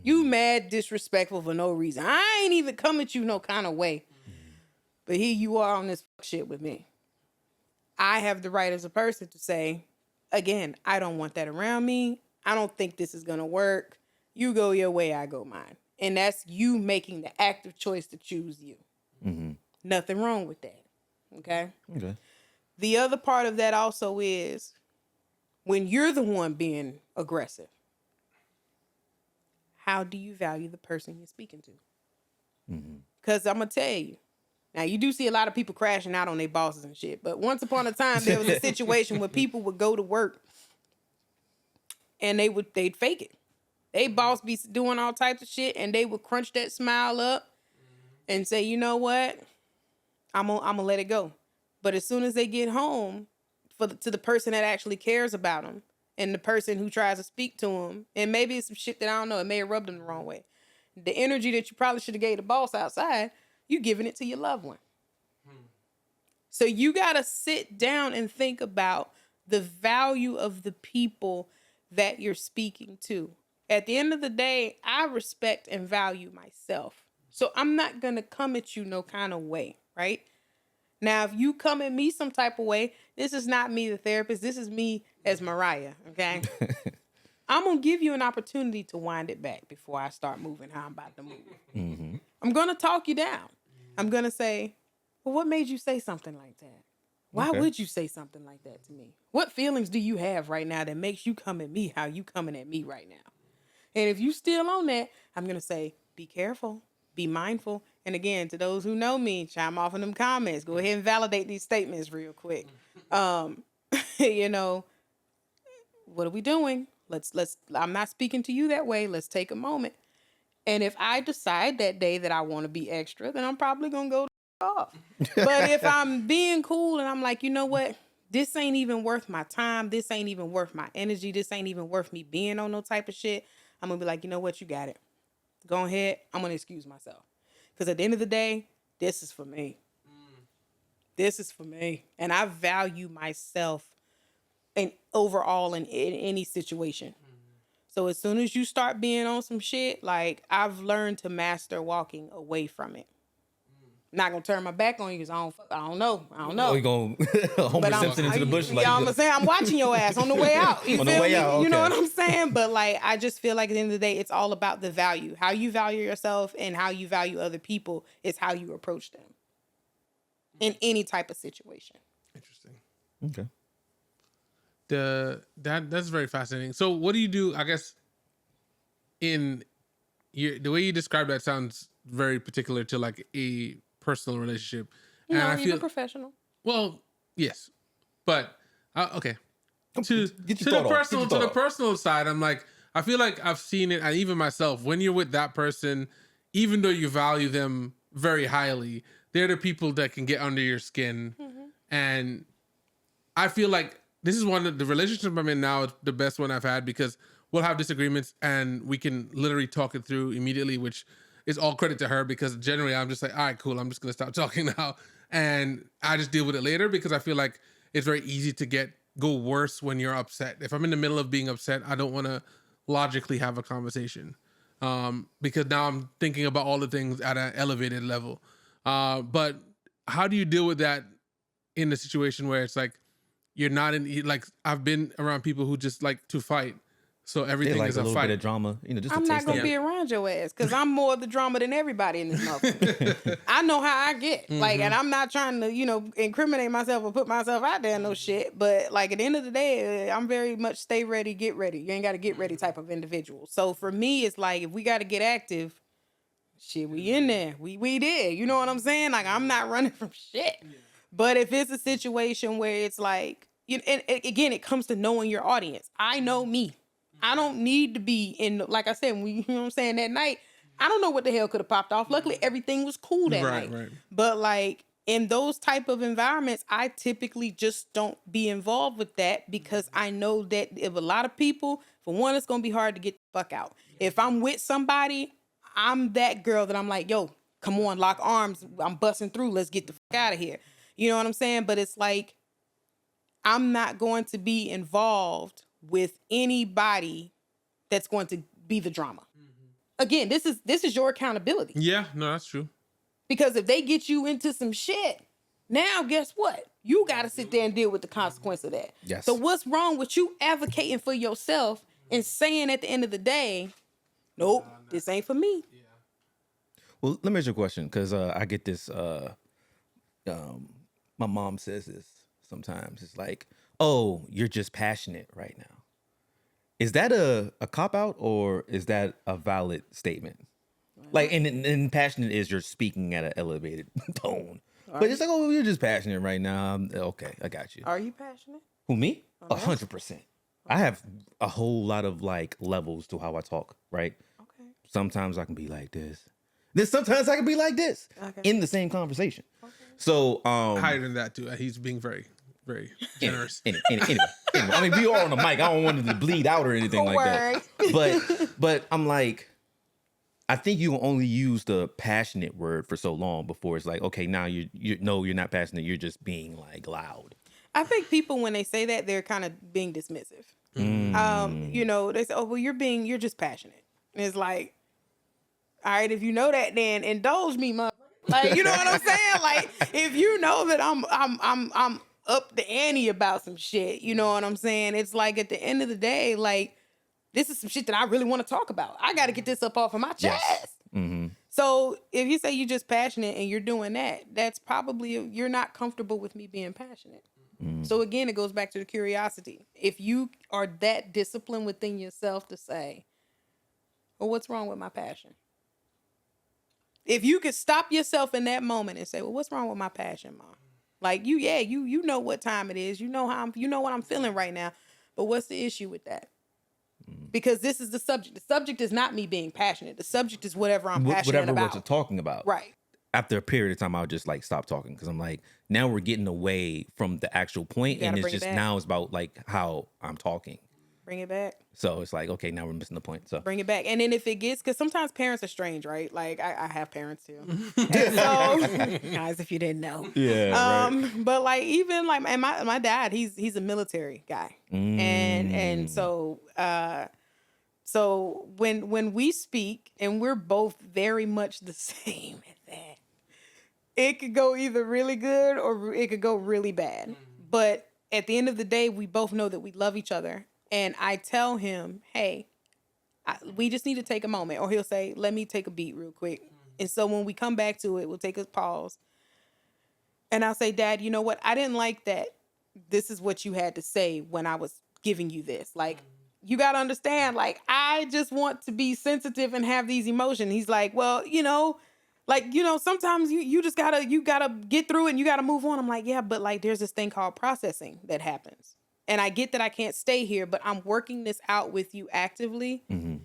You mad disrespectful for no reason. I ain't even come at you no kind of way. But here you are on this shit with me. I have the right as a person to say, again, I don't want that around me. I don't think this is going to work. You go your way, I go mine. And that's you making the active choice to choose you. Nothing wrong with that. Okay? Okay. The other part of that also is when you're the one being aggressive, how do you value the person you're speaking to? Because I'm going to tell you, now you do see a lot of people crashing out on their bosses and shit, but once upon a time, there was a situation where people would go to work and they'd fake it. They boss be doing all types of shit and they would crunch that smile up and say, you know what? I'm gonna let it go. But as soon as they get home, to the person that actually cares about them and the person who tries to speak to them, and maybe it's some shit that I don't know, it may have rubbed them the wrong way. The energy that you probably should have gave the boss outside, you giving it to your loved one. So you gotta sit down and think about the value of the people that you're speaking to. At the end of the day, I respect and value myself. So I'm not gonna come at you no kind of way, right? Now, if you come at me some type of way, this is not me, the therapist. This is me as Mariah, okay? I'm going to give you an opportunity to wind it back before I start moving how I'm about to move. I'm going to talk you down. I'm going to say, well, what made you say something like that? Why would you say something like that to me? What feelings do you have right now that makes you come at me how you coming at me right now? And if you still on that, I'm going to say, be careful. Be mindful. And again, to those who know me, chime off in them comments. Go ahead and validate these statements real quick. You know, what are we doing? I'm not speaking to you that way. Let's take a moment. And if I decide that day that I want to be extra, then I'm probably going to go off. But if I'm being cool and I'm like, you know what? This ain't even worth my time. This ain't even worth my energy. This ain't even worth me being on no type of shit. I'm going to be like, you know what? You got it. Go ahead. I'm going to excuse myself. Because at the end of the day, this is for me. This is for me. And I value myself and overall in any situation. So as soon as you start being on some shit, like I've learned to master walking away from it. Not gonna turn my back on you because I don't know. Oh, you gonna Homer Simpson into the bush? Like, I'm saying I'm watching your ass on the way out. You on feel the way me? out, okay. You know what I'm saying? But like, I just feel like at the end of the day, it's all about the value. How you value yourself and how you value other people is how you approach them in any type of situation. Interesting. Okay. That's very fascinating. So, what do you do? I guess the way you describe that sounds very particular to like a personal relationship. And No, I even feel professional. well, yes, but okay. To Get the personal side, I'm like, I feel like I've seen it, and even myself, when you're with that person, even though you value them very highly, they're the people that can get under your skin. And I feel like this is one of the relationship I'm in now is the best one I've had because we'll have disagreements and we can literally talk it through immediately, which is all credit to her because generally I'm just like, all right, cool. I'm just going to stop talking now. and I just deal with it later because I feel like it's very easy to go worse when you're upset. If I'm in the middle of being upset, I don't want to logically have a conversation because now I'm thinking about all the things at an elevated level. But how do you deal with that in the situation where it's like you're not in, like, I've been around people who just like to fight, so everything like is a a little fight. bit of drama, just I'm a not taste gonna of be it. around your ass because I'm more of the drama than everybody in this motherfucker. I know how I get. Like, and I'm not trying to, incriminate myself or put myself out there no shit. But like at the end of the day, I'm very much stay ready, get ready. You ain't got to get ready type of individual. So for me, it's like if we got to get active, shit, we in there. We did. You know what I'm saying? Like I'm not running from shit. But if it's a situation where it's like, and again, it comes to knowing your audience. I know me. I don't need to be in, like I said, that night, I don't know what the hell could have popped off. Luckily, everything was cool that night. Right. But like in those type of environments, I typically just don't be involved with that because I know that if a lot of people, for one, it's going to be hard to get the fuck out. If I'm with somebody, I'm that girl that I'm like, yo, come on, lock arms. I'm busting through. Let's get the fuck out of here. You know what I'm saying? But it's like, I'm not going to be involved with anybody that's going to be the drama. Again, this is your accountability. Yeah, no, that's true. Because if they get you into some shit, now guess what? You got to sit there and deal with the consequence of that. Yes. So what's wrong with you advocating for yourself and saying at the end of the day, nope, this ain't for me. Yeah. Well, let me ask you a question because I get this. My mom says this sometimes. It's like, oh, you're just passionate right now. Is that a cop-out or is that a valid statement? Like, and passionate is you're speaking at an elevated tone. But it's like, oh, you're just passionate right now. Okay, I got you. Are you passionate? Who, me? 100%. I have a whole lot of like levels to how I talk, right? Okay. Sometimes I can be like this. Then sometimes I can be like this in the same conversation. Okay. So higher than that too. He's being very, very generous. Anyway, I mean, we are on the mic. I don't want it to bleed out or anything like that. But I'm like, I think you only use the passionate word for so long before it's like, okay, now you're not passionate. You're just being like loud. I think people, when they say that, they're kind of being dismissive. They say, oh, well, you're just passionate. And it's like, all right, if you know that, then indulge me, mother. Like, you know what I'm saying? Like, if you know that I'm up the ante about some shit, you know what I'm saying? It's like at the end of the day, like, this is some shit that I really want to talk about. I got to get this up off of my chest. Yes. Mm-hmm. So if you say you're just passionate and you're doing that, that's probably, you're not comfortable with me being passionate. Mm. So again, it goes back to the curiosity. If you are that disciplined within yourself to say, well, what's wrong with my passion? If you could stop yourself in that moment and say, well, what's wrong with my passion, Mom? Like you know what time it is. You know what I'm feeling right now. But what's the issue with that? Because this is the subject. The subject is not me being passionate. The subject is whatever I'm passionate about. Whatever what you're talking about. Right. After a period of time, I'll just like stop talking because I'm like, now we're getting away from the actual point, and it's just now it's about like how I'm talking. Bring it back. So it's like, okay, now we're missing the point. So bring it back. And then if it gets, because sometimes parents are strange, right? Like I have parents too. And so, guys, if you didn't know. Yeah. Right. But like even like, and my dad, he's a military guy. And so so when we speak, and we're both very much the same at that, it could go either really good or it could go really bad. But at the end of the day, we both know that we love each other. And I tell him, hey, we just need to take a moment. Or he'll say, let me take a beat real quick. And so when we come back to it, we'll take a pause. And I'll say, Dad, you know what? I didn't like that. This is what you had to say when I was giving you this. Like, you got to understand, like, I just want to be sensitive and have these emotions. He's like, well, sometimes you just gotta get through it and you gotta move on. I'm like, yeah, but like, there's this thing called processing that happens. And I get that I can't stay here, but I'm working this out with you actively. Mm-hmm.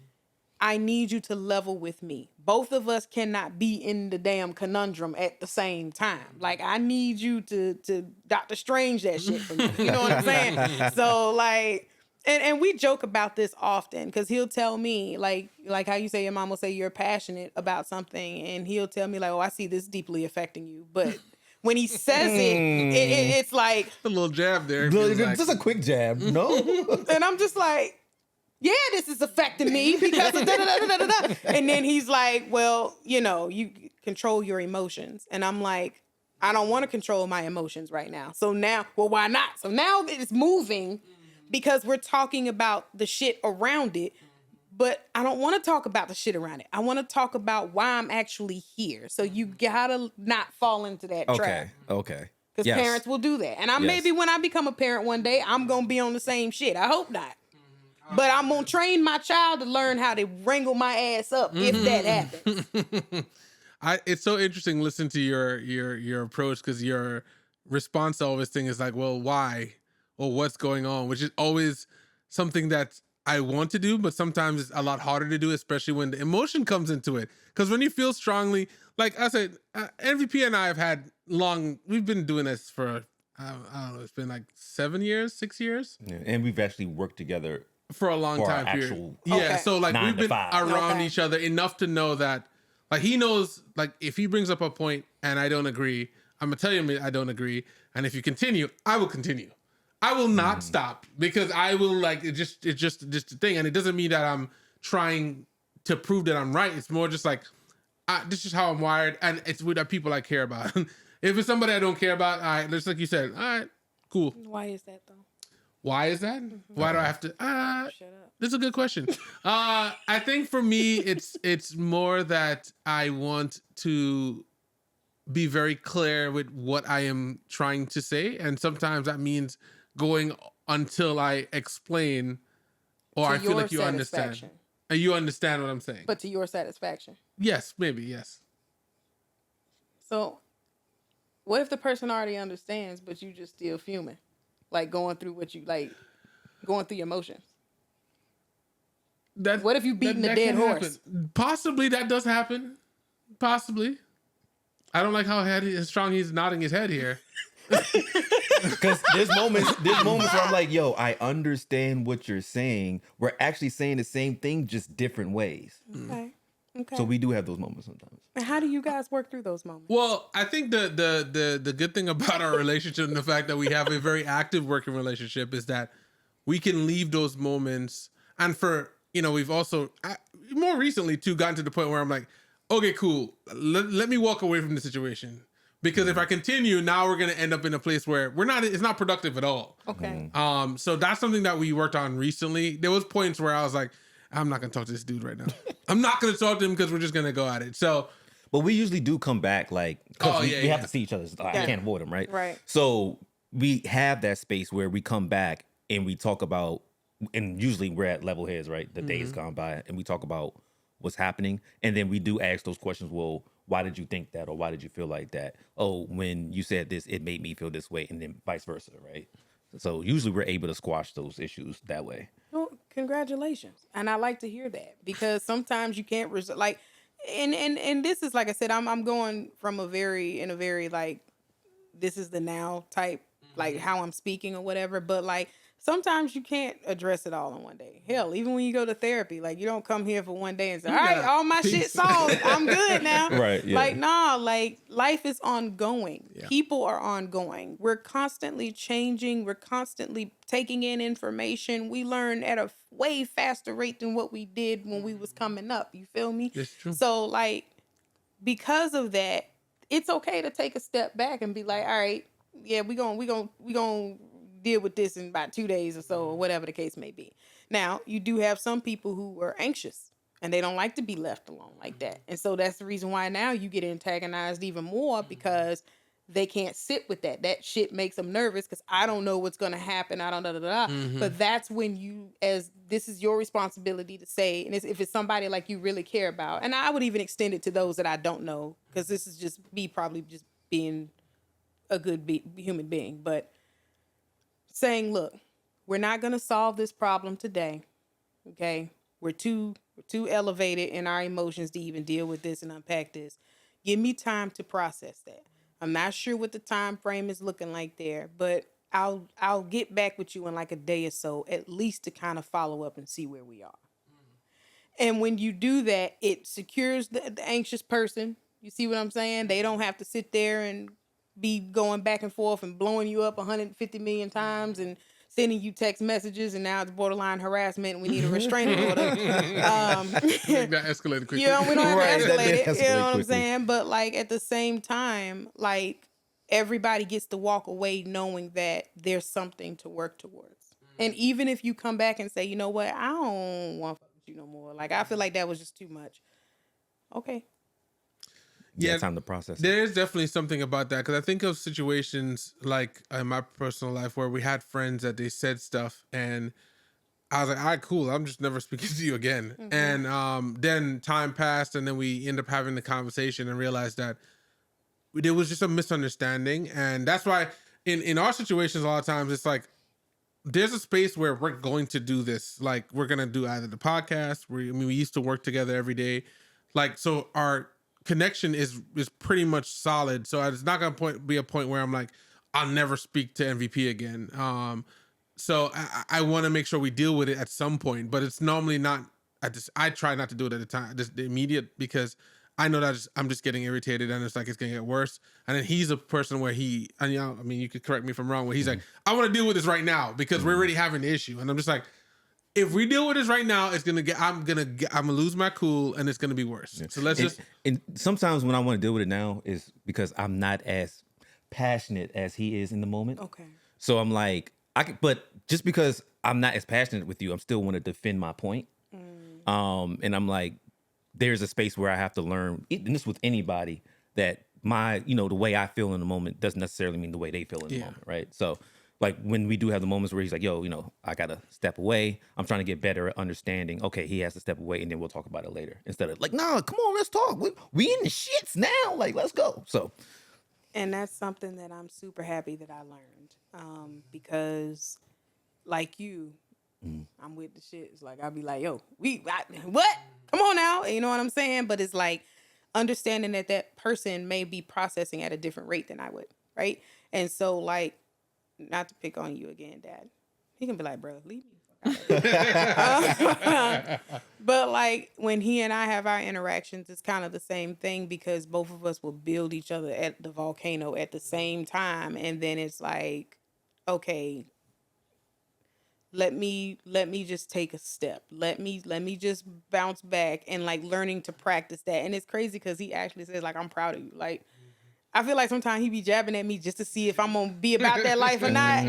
I need you to level with me. Both of us cannot be in the damn conundrum at the same time. Like, I need you to Dr. Strange that shit for me. You know what I'm saying? So like, and we joke about this often because he'll tell me like how you say your mom will say you're passionate about something, and he'll tell me like, oh, I see this deeply affecting you, but when he says it's like a little jab there. It feels like. Just a quick jab. No. and I'm just like, yeah, this is affecting me because of da-da-da-da-da-da. And then he's like, well, you control your emotions. And I'm like, I don't want to control my emotions right now. So now, well, why not? So now it's moving because we're talking about the shit around it. But I don't want to talk about the shit around it. I want to talk about why I'm actually here. So you gotta not fall into that trap. Okay. Because parents will do that. And maybe when I become a parent one day, I'm going to be on the same shit. I hope not. But I'm going to train my child to learn how to wrangle my ass up if that happens. It's so interesting listening to your approach because your response to all this thing is like, well, why? Or what's going on? Which is always something that I want to do, but sometimes it's a lot harder to do, especially when the emotion comes into it. Because when you feel strongly, like I said, MVP and I have had we've been doing this for, I don't know, it's been like 6 years. Yeah, and we've actually worked together for a long time period. Yeah, so like we've been around each other enough to know that, like he knows, like if he brings up a point and I don't agree, I'm gonna tell him I don't agree, and if you continue, I will continue. I will not stop because I will like it's just a thing, and it doesn't mean that I'm trying to prove that I'm right. It's more just like this is how I'm wired, and it's with the people I care about. If it's somebody I don't care about, all right, just like you said, all right, cool. Why is that though? Why is that? Why do I have to? Shut up. This is a good question. I think for me, it's more that I want to be very clear with what I am trying to say, and sometimes that means going until I explain, or I feel like you understand. And you understand what I'm saying. But to your satisfaction. Yes, maybe yes. So, what if the person already understands, but you just still fuming? Like going through going through your emotions. What if you beating a dead horse? Possibly that does happen. Possibly. I don't like how strong he's nodding his head here. Because there's moments where I'm like, yo, I understand what you're saying. We're actually saying the same thing, just different ways. Okay. So we do have those moments sometimes. And how do you guys work through those moments? Well, I think the good thing about our relationship and the fact that we have a very active working relationship is that we can leave those moments. And we've also more recently too gotten to the point where I'm like, okay, cool. Let me walk away from the situation. Because if I continue, now we're going to end up in a place where it's not productive at all. Okay. So that's something that we worked on recently. There was points where I was like, I'm not going to talk to this dude right now. I'm not going to talk to him because we're just going to go at it. So, but we usually do come back because we have to see each other. I can't avoid them, right? Right. So we have that space where we come back and we talk about, and usually we're at level heads, right? The days gone by, and we talk about what's happening. And then we do ask those questions. Well, why did you think that? Or why did you feel like that? Oh, when you said this, it made me feel this way, and then vice versa, right? So usually we're able to squash those issues that way. Well, congratulations. And I like to hear that because sometimes you can't and this is, like I said, I'm going from a very like, this is the now type, like how I'm speaking or whatever. But like, sometimes you can't address it all in one day. Hell, even when you go to therapy, like you don't come here for one day and say, all right, all my shit solved. I'm good now. Right. Yeah. Like, nah, like life is ongoing. Yeah. People are ongoing. We're constantly changing. We're constantly taking in information. We learn at a way faster rate than what we did when we was coming up. You feel me? That's true. So like, because of that, it's okay to take a step back and be like, all right, yeah, we gonna deal with this in about 2 days or so, or whatever the case may be. Now, you do have some people who are anxious and they don't like to be left alone like that. And so that's the reason why now you get antagonized even more because they can't sit with that. That shit makes them nervous because I don't know what's going to happen. I don't know. But that's when this is your responsibility to say, and if it's somebody like you really care about, and I would even extend it to those that I don't know, because this is just me probably just being a good human being, but saying, look, we're not going to solve this problem today. Okay. We're too elevated in our emotions to even deal with this and unpack this. Give me time to process that. I'm not sure what the time frame is looking like there, but I'll get back with you in like a day or so, at least to kind of follow up and see where we are. And when you do that, it secures the anxious person. You see what I'm saying? They don't have to sit there and be going back and forth and blowing you up 150 million times and sending you text messages, and now it's borderline harassment and we need a restraining order. That escalated quickly. You know, we don't have Right, to that escalate did it. You escalate know what I'm quickly. saying? But like at the same time, like everybody gets to walk away knowing that there's something to work towards. And even if you come back and say, you know what, I don't want to fuck with you no more. Like I feel like that was just too much. Okay. Yeah, time to process it. There is definitely something about that, because I think of situations like in my personal life where we had friends that they said stuff and I was like, all right, cool, I'm just never speaking to you again. And then time passed and then we end up having the conversation and realized that there was just a misunderstanding. And that's why in our situations, a lot of times it's like, there's a space where we're going to do this. Like we're going to do either the podcast, we used to work together every day. Like, so our connection is pretty much solid. So it's not going to be a point where I'm like, I'll never speak to MVP again. So I want to make sure we deal with it at some point, but it's normally not. I try not to do it at the time, just the immediate, because I know that I'm just getting irritated and it's like it's gonna get worse. And then he's a person where and I mean, you could correct me if I'm wrong, where he's like, I want to deal with this right now because we're already having the issue, and I'm just like, if we deal with this right now, it's gonna get. I'm gonna lose my cool, and it's gonna be worse. Yeah. So let's And sometimes when I want to deal with it now is because I'm not as passionate as he is in the moment. Okay. So I'm like, but just because I'm not as passionate with you, I'm still want to defend my point. And I'm like, there's a space where I have to learn, and this with anybody, that the way I feel in the moment doesn't necessarily mean the way they feel in the moment, right? So. Like when we do have the moments where he's like, yo, I got to step away. I'm trying to get better at understanding. Okay, he has to step away and then we'll talk about it later. Instead of like, nah, come on, let's talk. We in the shits now. Like, let's go. So. And that's something that I'm super happy that I learned. Because like you, I'm with the shit. It's like, I'll be like, yo, what? Come on now. You know what I'm saying? But it's like understanding that person may be processing at a different rate than I would. Right. And so like, not to pick on you again, Dad. He can be like, bro, leave me. But like when he and I have our interactions, it's kind of the same thing, because both of us will build each other at the volcano at the same time. And then it's like, okay, let me just take a step. Let me just bounce back, and like learning to practice that. And it's crazy because he actually says like, I'm proud of you. Like, I feel like sometimes he be jabbing at me just to see if I'm gonna be about that life or not.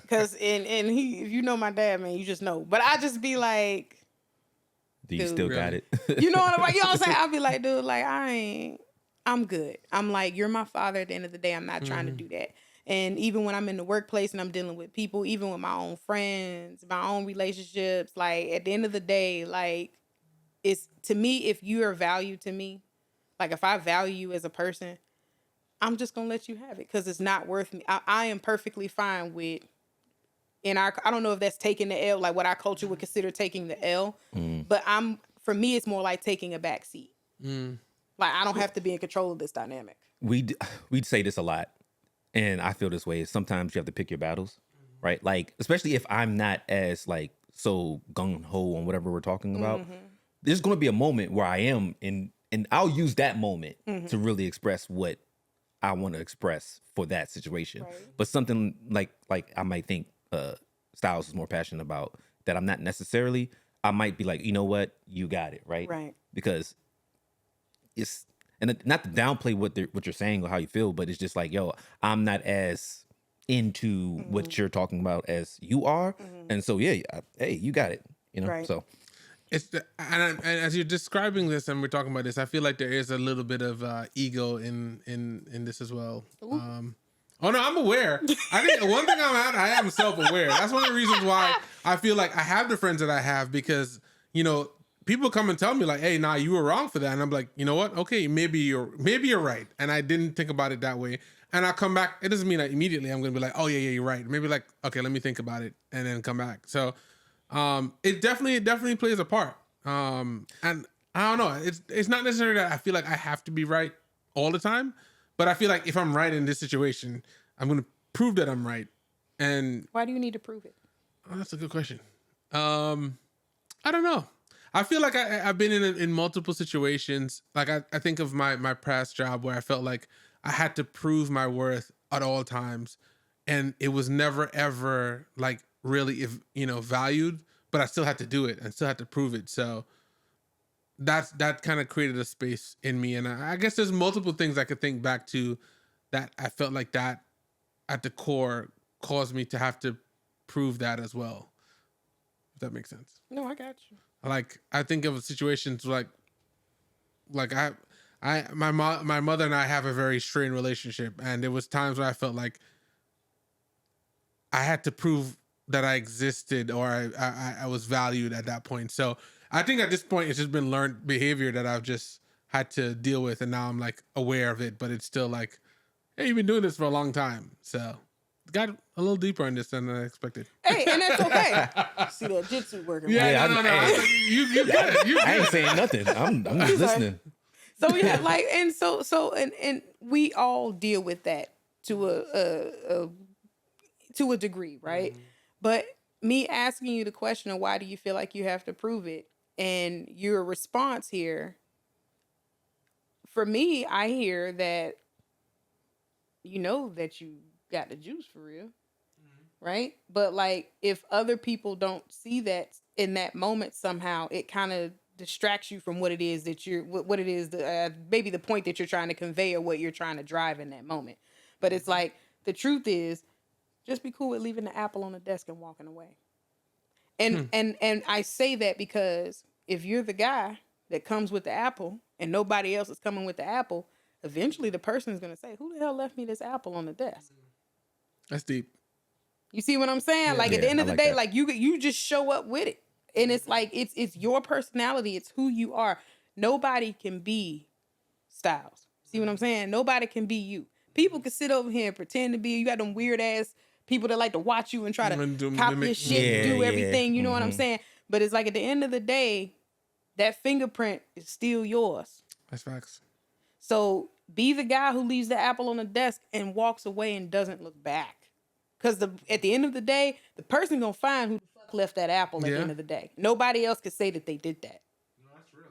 Cause and he, if you know my dad, man, you just know. But I just be like, do you still got it? You know what I'm saying? I'll be like, dude, like I'm good. I'm like, you're my father at the end of the day. I'm not trying to do that. And even when I'm in the workplace and I'm dealing with people, even with my own friends, my own relationships, like at the end of the day, like it's, to me, if you are value to me, like if I value you as a person, I'm just going to let you have it because it's not worth me. I am perfectly fine with, I don't know if that's taking the L, like what our culture would consider taking the L, but for me, it's more like taking a back seat. Like I don't have to be in control of this dynamic. We'd say this a lot, and I feel this way, is sometimes you have to pick your battles, right? Like, especially if I'm not as like so gung-ho on whatever we're talking about, there's going to be a moment where I am and I'll use that moment to really express what I want to express for that situation. Right. But something like I might think Styles is more passionate about that I'm not necessarily, I might be like, you know what, you got it, right? Right. Because it's, and not to downplay what you're saying or how you feel, but it's just like, yo, I'm not as into what you're talking about as you are, and so hey, you got it, right. So. It's and as you're describing this and we're talking about this, I feel like there is a little bit of ego in this as well. Oh no, I'm aware. I think one thing I am self-aware. That's one of the reasons why I feel like I have the friends that I have, because people come and tell me like, "Hey, nah, you were wrong for that," and I'm like, you know what? Okay, maybe you're right, and I didn't think about it that way. And I'll come back. It doesn't mean that immediately I'm gonna be like, "Oh yeah, you're right." Maybe like, okay, let me think about it, and then come back. So. It definitely plays a part. And I don't know. It's not necessarily that I feel like I have to be right all the time, but I feel like if I'm right in this situation, I'm going to prove that I'm right. And why do you need to prove it? Oh, that's a good question. I don't know. I feel like I've been in multiple situations. Like I think of my past job where I felt like I had to prove my worth at all times, and it was never ever like really, if valued. But I still had to do it and still had to prove it. So that kind of created a space in me, and I guess there's multiple things I could think back to that I felt like that at the core caused me to have to prove that as well. If that makes sense. No, I got you. Like I think of situations like my mother and I have a very strained relationship, and there was times where I felt like I had to prove that I existed or I was valued at that point. So I think at this point it's just been learned behavior that I've just had to deal with, and now I'm like aware of it, but it's still like, hey, you've been doing this for a long time. So got a little deeper in this than I expected. Hey, and that's okay. See that jitsu working. Yeah, no. You get it. I ain't saying nothing. I'm just listening. So yeah, like, and so we all deal with that to a degree, right? Mm-hmm. But me asking you the question of why do you feel like you have to prove it, and your response here, for me, I hear that that you got the juice for real, right? But like, if other people don't see that in that moment, somehow it kind of distracts you from what it is that maybe the point that you're trying to convey or what you're trying to drive in that moment. But it's like, the truth is, just be cool with leaving the apple on the desk and walking away. And I say that because if you're the guy that comes with the apple and nobody else is coming with the apple, eventually the person is going to say, who the hell left me this apple on the desk? That's deep. You see what I'm saying? Yeah. Like at the end of the day, that. Like you just show up with it. And it's like, it's your personality. It's who you are. Nobody can be Styles. See what I'm saying? Nobody can be you. People can sit over here and pretend to be. You got them weird ass people that like to watch you and try to copy your shit, do everything. You know what I'm saying? But it's like, at the end of the day, that fingerprint is still yours. That's facts. So be the guy who leaves the apple on the desk and walks away and doesn't look back. Because at the end of the day, the person gonna find who the fuck left that apple at the end of the day. Nobody else could say that they did that. No, that's real.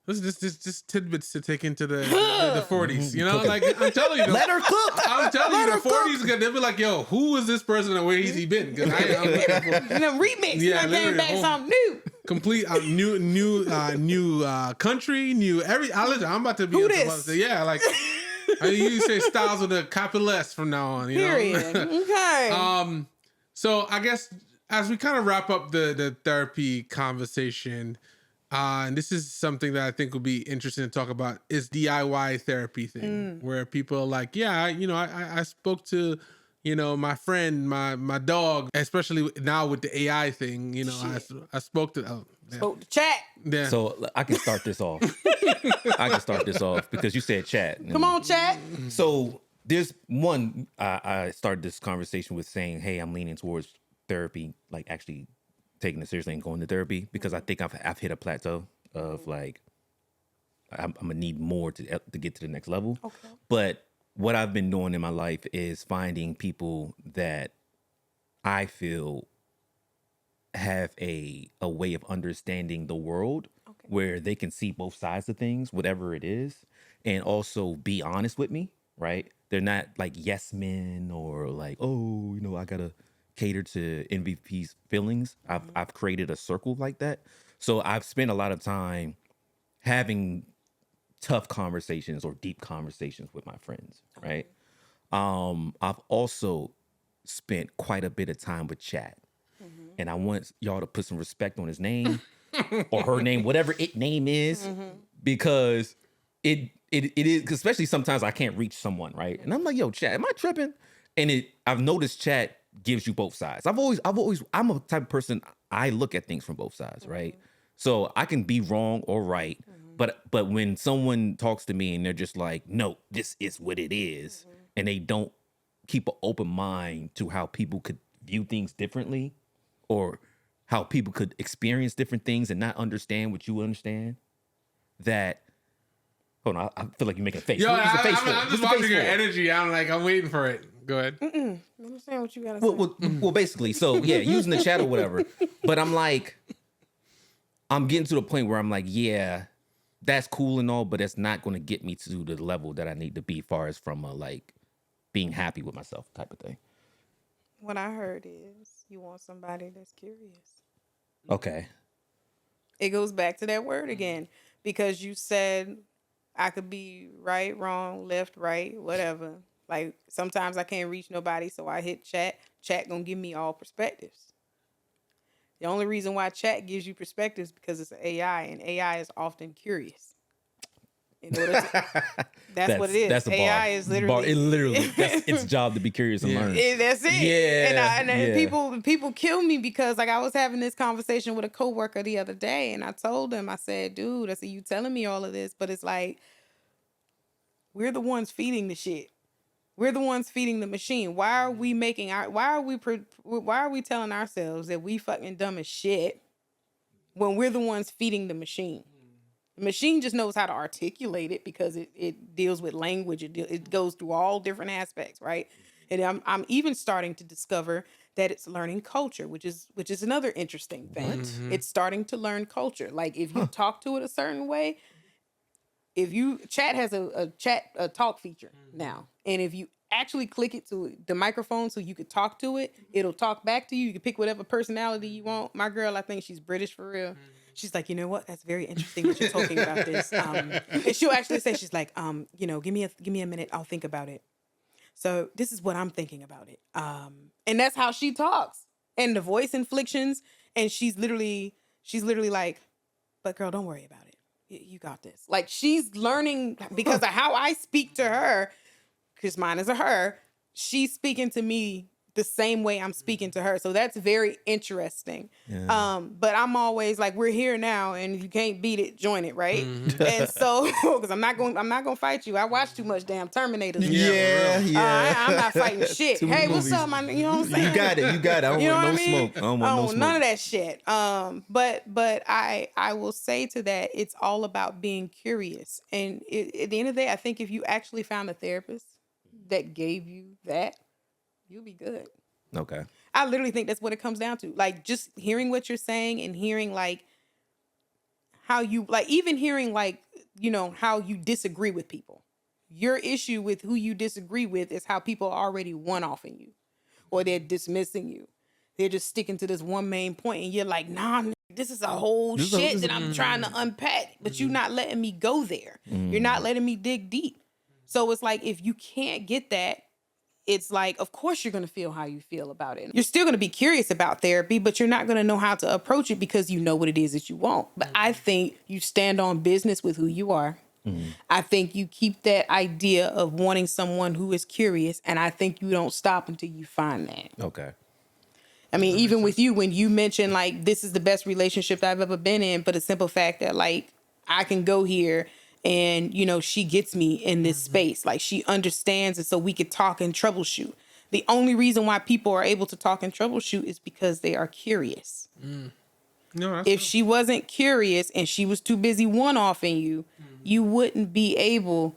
This is just tidbits to take into the 40s. You know, like I'm telling you, let her cook. I'm telling you, the 40s they'll be like, yo, who is this person and where has he been? Because I'm looking for remix. Yeah, I came back something new. Complete new country, new every. I'm about to be. Who this? Yeah, like. You say Styles with a capital S from now on. Period. Okay. So I guess as we kind of wrap up the therapy conversation, and this is something that I think would be interesting to talk about, is DIY therapy thing, where people are like, yeah, I spoke to, my friend, my dog, especially now with the AI thing, I spoke to. Spoke to chat. Yeah. So I can start this off. Because you said chat. Come on, chat. So there's one, I started this conversation with saying, hey, I'm leaning towards therapy, like actually taking it seriously and going to therapy, because I think I've hit a plateau of like, I'm gonna need more to get to the next level. Okay. But what I've been doing in my life is finding people that I feel have a way of understanding the world where they can see both sides of things, whatever it is, and also be honest with me, right? They're not like yes men or like, oh, I gotta cater to MVP's feelings. I've created a circle like that. So I've spent a lot of time having tough conversations or deep conversations with my friends, right? I've also spent quite a bit of time with Chad. And I want y'all to put some respect on his name or her name, whatever it name is, because it is, especially sometimes I can't reach someone, right? And I'm like, yo, Chat, am I tripping? And I've noticed Chat gives you both sides. I'm a type of person, I look at things from both sides, right? So I can be wrong or right, but when someone talks to me and they're just like, no, this is what it is, and they don't keep an open mind to how people could view things differently, or how people could experience different things and not understand what you understand, that, hold on, I feel like you're making a face. Yo, I'm just watching your energy. I'm waiting for it. Go ahead. I understand what you gotta say. Well, basically, so yeah, using the chat or whatever. But I'm getting to the point where I'm like, yeah, that's cool and all, but that's not going to get me to the level that I need to be, far as from like being happy with myself type of thing. What I heard is you want somebody that's curious. Okay. It goes back to that word again, because you said I could be right, wrong, left, right, whatever. Like sometimes I can't reach nobody, so I hit chat. Chat gonna give me all perspectives. The only reason why chat gives you perspectives because it's an AI, and AI is often curious. In order to, that's what it is. That's a AI bar. is literally It literally that's its job to be curious and learn. That's it. Yeah. And people kill me because like I was having this conversation with a coworker the other day, and I told him, I said, dude, I said, you telling me all of this, but it's like we're the ones feeding the shit. We're the ones feeding the machine. Why are we telling ourselves that we fucking dumb as shit when we're the ones feeding the machine? The machine just knows how to articulate it because it deals with language. It goes through all different aspects, right? And I'm even starting to discover that it's learning culture, which is another interesting thing. Mm-hmm. It's starting to learn culture. Like if you talk to it a certain way, if you chat has a talk feature now, and if you actually click it to the microphone so you could talk to it, it'll talk back to you. You can pick whatever personality you want. My girl, I think she's British for real. She's like, you know what? That's very interesting that you're talking about this. And she'll actually say, she's like, give me a minute. I'll think about it. So this is what I'm thinking about it. And that's how she talks, and the voice inflections. And she's literally like, but girl, don't worry about it. You got this. Like she's learning because of how I speak to her, because mine is a her. She's speaking to me the same way I'm speaking to her. So that's very interesting. Yeah. But I'm always like, we're here now, and if you can't beat it, join it, right? Mm-hmm. And so, because I'm not gonna fight you. I watch too much damn Terminators. Yeah. I'm not fighting shit. Hey, what's up, man? You know what I'm saying? You got it. I don't want no smoke. I don't want no smoke. None of that shit. But I will say to that, it's all about being curious. And at the end of the day, I think if you actually found a therapist that gave you that, you'll be good. Okay. I literally think that's what it comes down to. Like just hearing what you're saying and hearing like how you like, even hearing like, you know, how you disagree with people. Your issue with who you disagree with is how people are already one-offing you, or they're dismissing you. They're just sticking to this one main point, and you're like, nah, this is a whole shit that I'm trying to unpack, but you're not letting me go there. You're not letting me dig deep. So it's like, if you can't get that, it's like, of course you're going to feel how you feel about it. You're still going to be curious about therapy, but you're not going to know how to approach it because you know what it is that you want. But I think you stand on business with who you are. I think you keep that idea of wanting someone who is curious, and I think you don't stop until you find that. Okay. I mean, even with you, when you mention like, this is the best relationship I've ever been in, but the simple fact that like, I can go here and, you know, she gets me in this space. Like she understands it, so we could talk and troubleshoot. The only reason why people are able to talk and troubleshoot is because they are curious. No, if she wasn't curious and she was too busy one-offing you, you wouldn't be able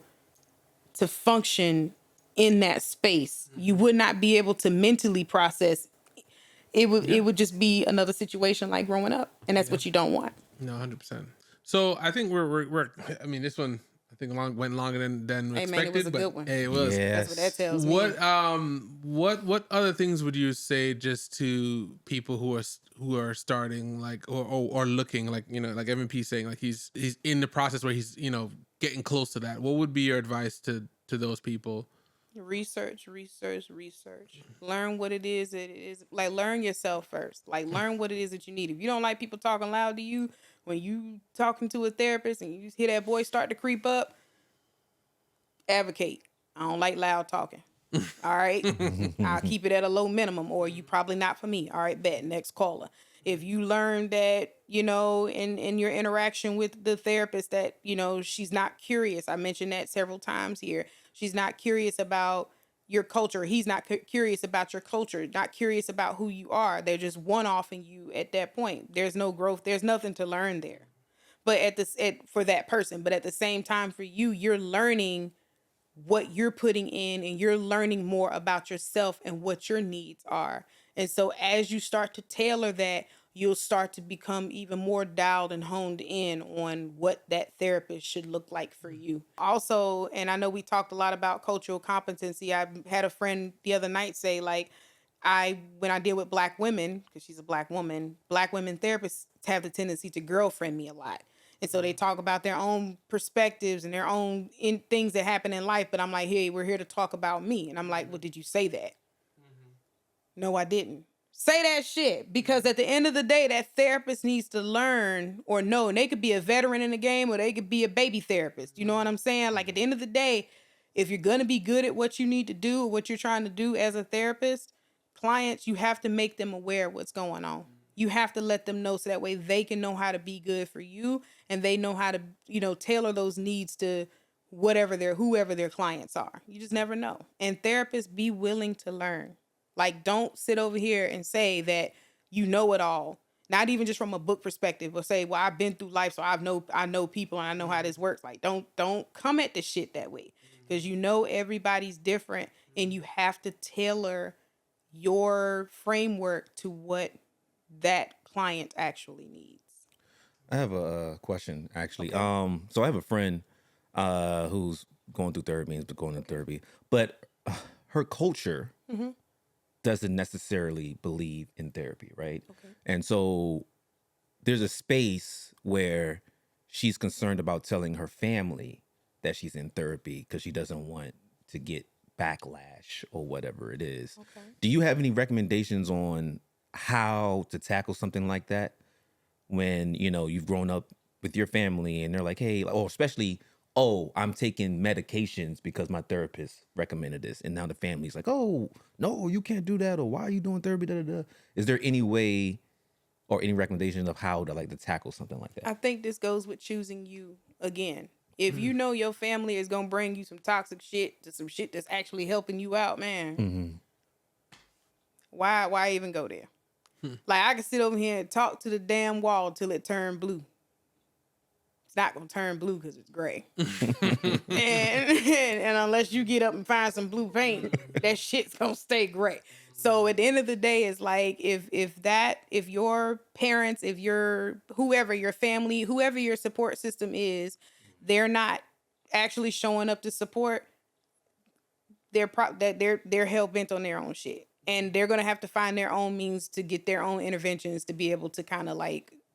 to function in that space. You would not be able to mentally process. It would just be another situation like growing up, and that's what you don't want. No, 100%. So I think we're I mean, this one I think went longer than hey, expected. man, it was a good one. Hey, it was. That's what that tells me. What other things would you say just to people who are starting like or looking, like, you know, like MMP saying like he's in the process where he's, you know, getting close to that? What would be your advice to those people? Research. Learn what it is. Like, learn yourself first. Like, learn what it is that you need. If you don't like people talking loud to you, when you talking to a therapist and you hear that voice start to creep up, advocate. I don't like loud talking. All right. I'll keep it at a low minimum, or you probably not for me. All right, bet. Next caller. If you learn that, you know, in your interaction with the therapist that, you know, she's not curious. I mentioned that several times here. She's not curious about your culture. He's not curious about your culture, not curious about who you are. They're just one-offing you at that point. There's no growth. There's nothing to learn there. But for that person, but at the same time for you, you're learning what you're putting in, and you're learning more about yourself and what your needs are. And so as you start to tailor that, you'll start to become even more dialed and honed in on what that therapist should look like for you. Also, and I know we talked a lot about cultural competency. I had a friend the other night say, like, when I deal with black women, because she's a black women therapists have the tendency to girlfriend me a lot. And so they talk about their own perspectives and their own things that happen in life. But I'm like, hey, we're here to talk about me. And I'm like, well, did you say that? No, I didn't. Say that shit. Because at the end of the day, that therapist needs to learn or know. And they could be a veteran in the game or they could be a baby therapist. You know what I'm saying? Like, at the end of the day, if you're going to be good at what you need to do or what you're trying to do as a therapist, clients, you have to make them aware of what's going on. You have to let them know so that way they can know how to be good for you and they know how to, tailor those needs to whoever their clients are. You just never know. And therapists, be willing to learn. Like, don't sit over here and say that you know it all. Not even just from a book perspective, or say, well, I've been through life, so I know people and I know how this works. Like, don't come at the shit that way. Because everybody's different and you have to tailor your framework to what that client actually needs. I have a question, actually. Okay. So I have a friend who's going through therapy and is going to therapy, but her culture doesn't necessarily believe in therapy, right? Okay. And so there's a space where she's concerned about telling her family that she's in therapy because she doesn't want to get backlash or whatever it is. Okay. Do you have any recommendations on how to tackle something like that when, you've grown up with your family and they're like, hey, or especially, oh, I'm taking medications because my therapist recommended this. And now the family's like, oh, no, you can't do that. Or why are you doing therapy? Da, da, da. Is there any way or any recommendations of how to tackle something like that? I think this goes with choosing you again. If you know your family is going to bring you some toxic shit to some shit that's actually helping you out, man, why even go there? Like, I can sit over here and talk to the damn wall till it turned blue. It's not going to turn blue because it's gray. and unless you get up and find some blue paint, that shit's going to stay gray. So at the end of the day, it's like, if your parents, if whoever your family, whoever your support system is, they're not actually showing up to support, they're hell bent on their own shit. And they're going to have to find their own means to get their own interventions to be able to kind of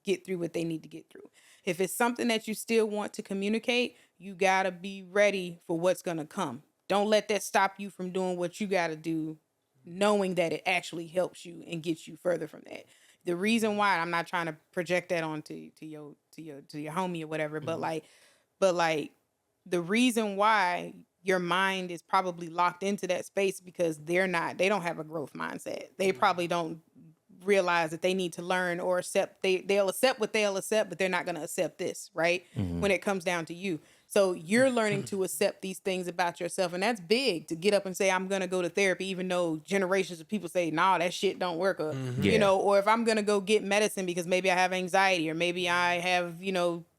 get through what they need to get through. If it's something that you still want to communicate, you got to be ready for what's going to come. Don't let that stop you from doing what you got to do, knowing that it actually helps you and gets you further from that. The reason why, I'm not trying to project that onto your homie or whatever, but the reason why your mind is probably locked into that space because they don't have a growth mindset. They probably don't realize that they need to learn or accept. They'll accept what they'll accept, but they're not going to accept this, right? When it comes down to you. So you're learning to accept these things about yourself. And that's big, to get up and say, I'm going to go to therapy, even though generations of people say, nah, that shit don't work. Or, or if I'm going to go get medicine because maybe I have anxiety or maybe I have,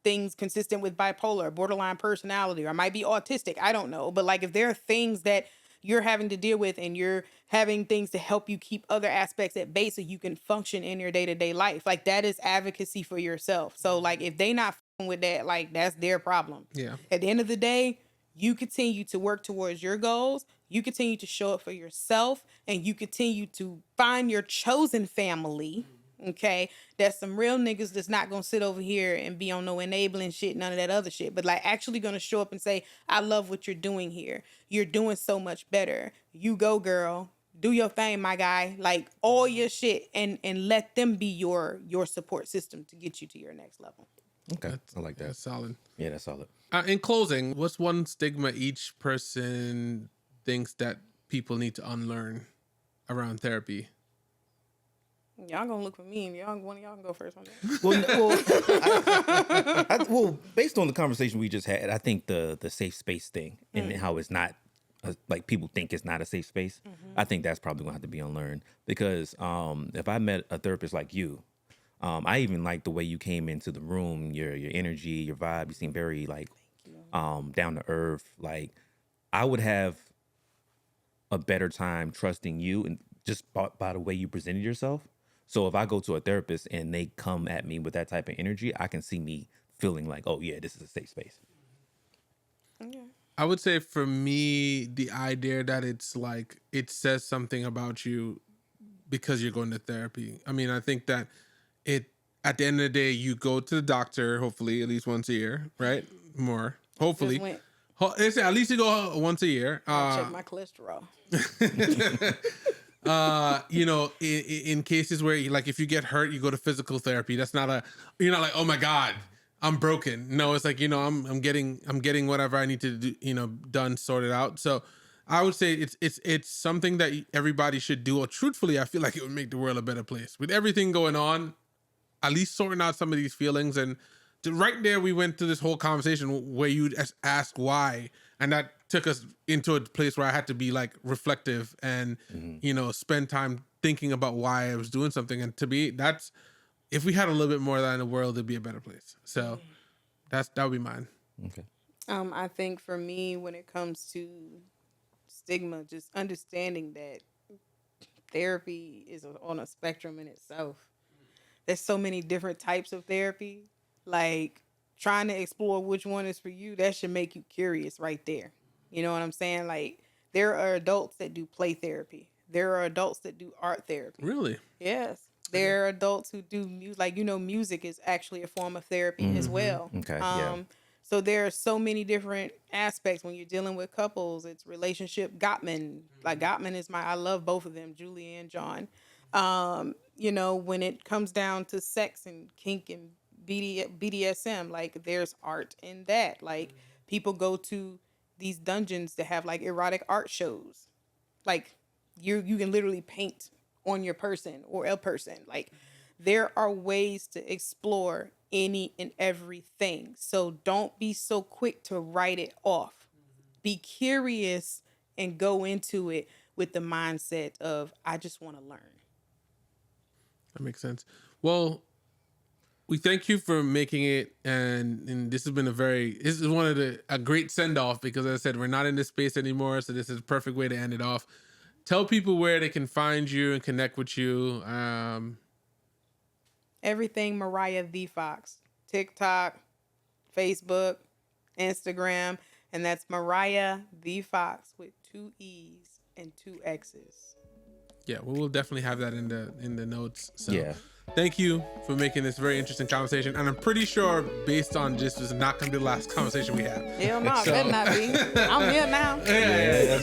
things consistent with bipolar, borderline personality, or I might be autistic. I don't know. But if there are things that you're having to deal with and you're having things to help you keep other aspects at bay so you can function in your day-to-day life, that is advocacy for yourself. So if they not with that, that's their problem. Yeah. At the end of the day, you continue to work towards your goals, you continue to show up for yourself, and you continue to find your chosen family. Okay, that's some real niggas that's not gonna sit over here and be on no enabling shit, none of that other shit, but actually gonna show up and say, I love what you're doing here. You're doing so much better. You go, girl. Do your thing, my guy. All your shit, and let them be your support system to get you to your next level. Okay, I like that. That's solid. Yeah, that's solid. In closing, what's one stigma each person thinks that people need to unlearn around therapy? Y'all gonna look for me, and one of y'all can go first on that. Well, based on the conversation we just had, I think the safe space thing and how it's not people think it's not a safe space. I think that's probably gonna have to be unlearned, because if I met a therapist like you, I even like the way you came into the room, your energy, your vibe. You seem very down to earth. I would have a better time trusting you, and just by the way you presented yourself, So if I go to a therapist and they come at me with that type of energy, I can see me feeling like, oh yeah, this is a safe space. I would say for me, the idea that it's like it says something about you because you're going to therapy. I mean, I think that it at the end of the day, you go to the doctor, hopefully at least once a year, right? More, hopefully. At least you go once a year. Check my cholesterol. You know, in cases where like if you get hurt, you go to physical therapy. That's not you're not like, oh my God, I'm broken. No, it's like, you know, I'm getting whatever I need to do, you know, done, sorted out. So I would say it's something that everybody should do. Or truthfully, I feel like it would make the world a better place with everything going on. At least sorting out some of these feelings. And right there, we went through this whole conversation where you ask why, and that took us into a place where I had to be like reflective and you know, spend time thinking about why I was doing something. And to me, that's, if we had a little bit more of that in the world, it'd be a better place. So that would be mine. Okay. I think for me, when it comes to stigma, just understanding that therapy is on a spectrum in itself. There's so many different types of therapy. Like trying to explore which one is for you, that should make you curious right there. You know what I'm saying? Like there are adults that do play therapy. There are adults that do art therapy. Really? Yes. There are adults who do music. Like, you know, music is actually a form of therapy as well. Okay. So there are so many different aspects when you're dealing with couples. It's relationship. Gottman. Like Gottman is I love both of them, Julie and John. You know, when it comes down to sex and kink and BDSM, like there's art in that. Like people go to these dungeons to have like erotic art shows. Like you can literally paint on your person or a person. Like there are ways to explore any and everything. So don't be so quick to write it off. Be curious and go into it with the mindset of, I just want to learn. That makes sense. Well, we thank you for making it, and this has been this is one of a great send off because, as I said, we're not in this space anymore, so this is a perfect way to end it off. Tell people where they can find you and connect with you. Everything MariahTheeFoxx, TikTok, Facebook, Instagram, and that's MariahTheeFoxx with 2 E's and 2 X's. Yeah, we'll definitely have that in the notes. So Yeah. Thank you for making this very interesting conversation. And I'm pretty sure, based on this is not going to be the last conversation we have. Hell no, it better not be. I'm here now. Yeah.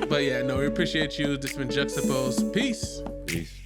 But yeah, no, we appreciate you. This has been Juxtaposed. Peace. Peace.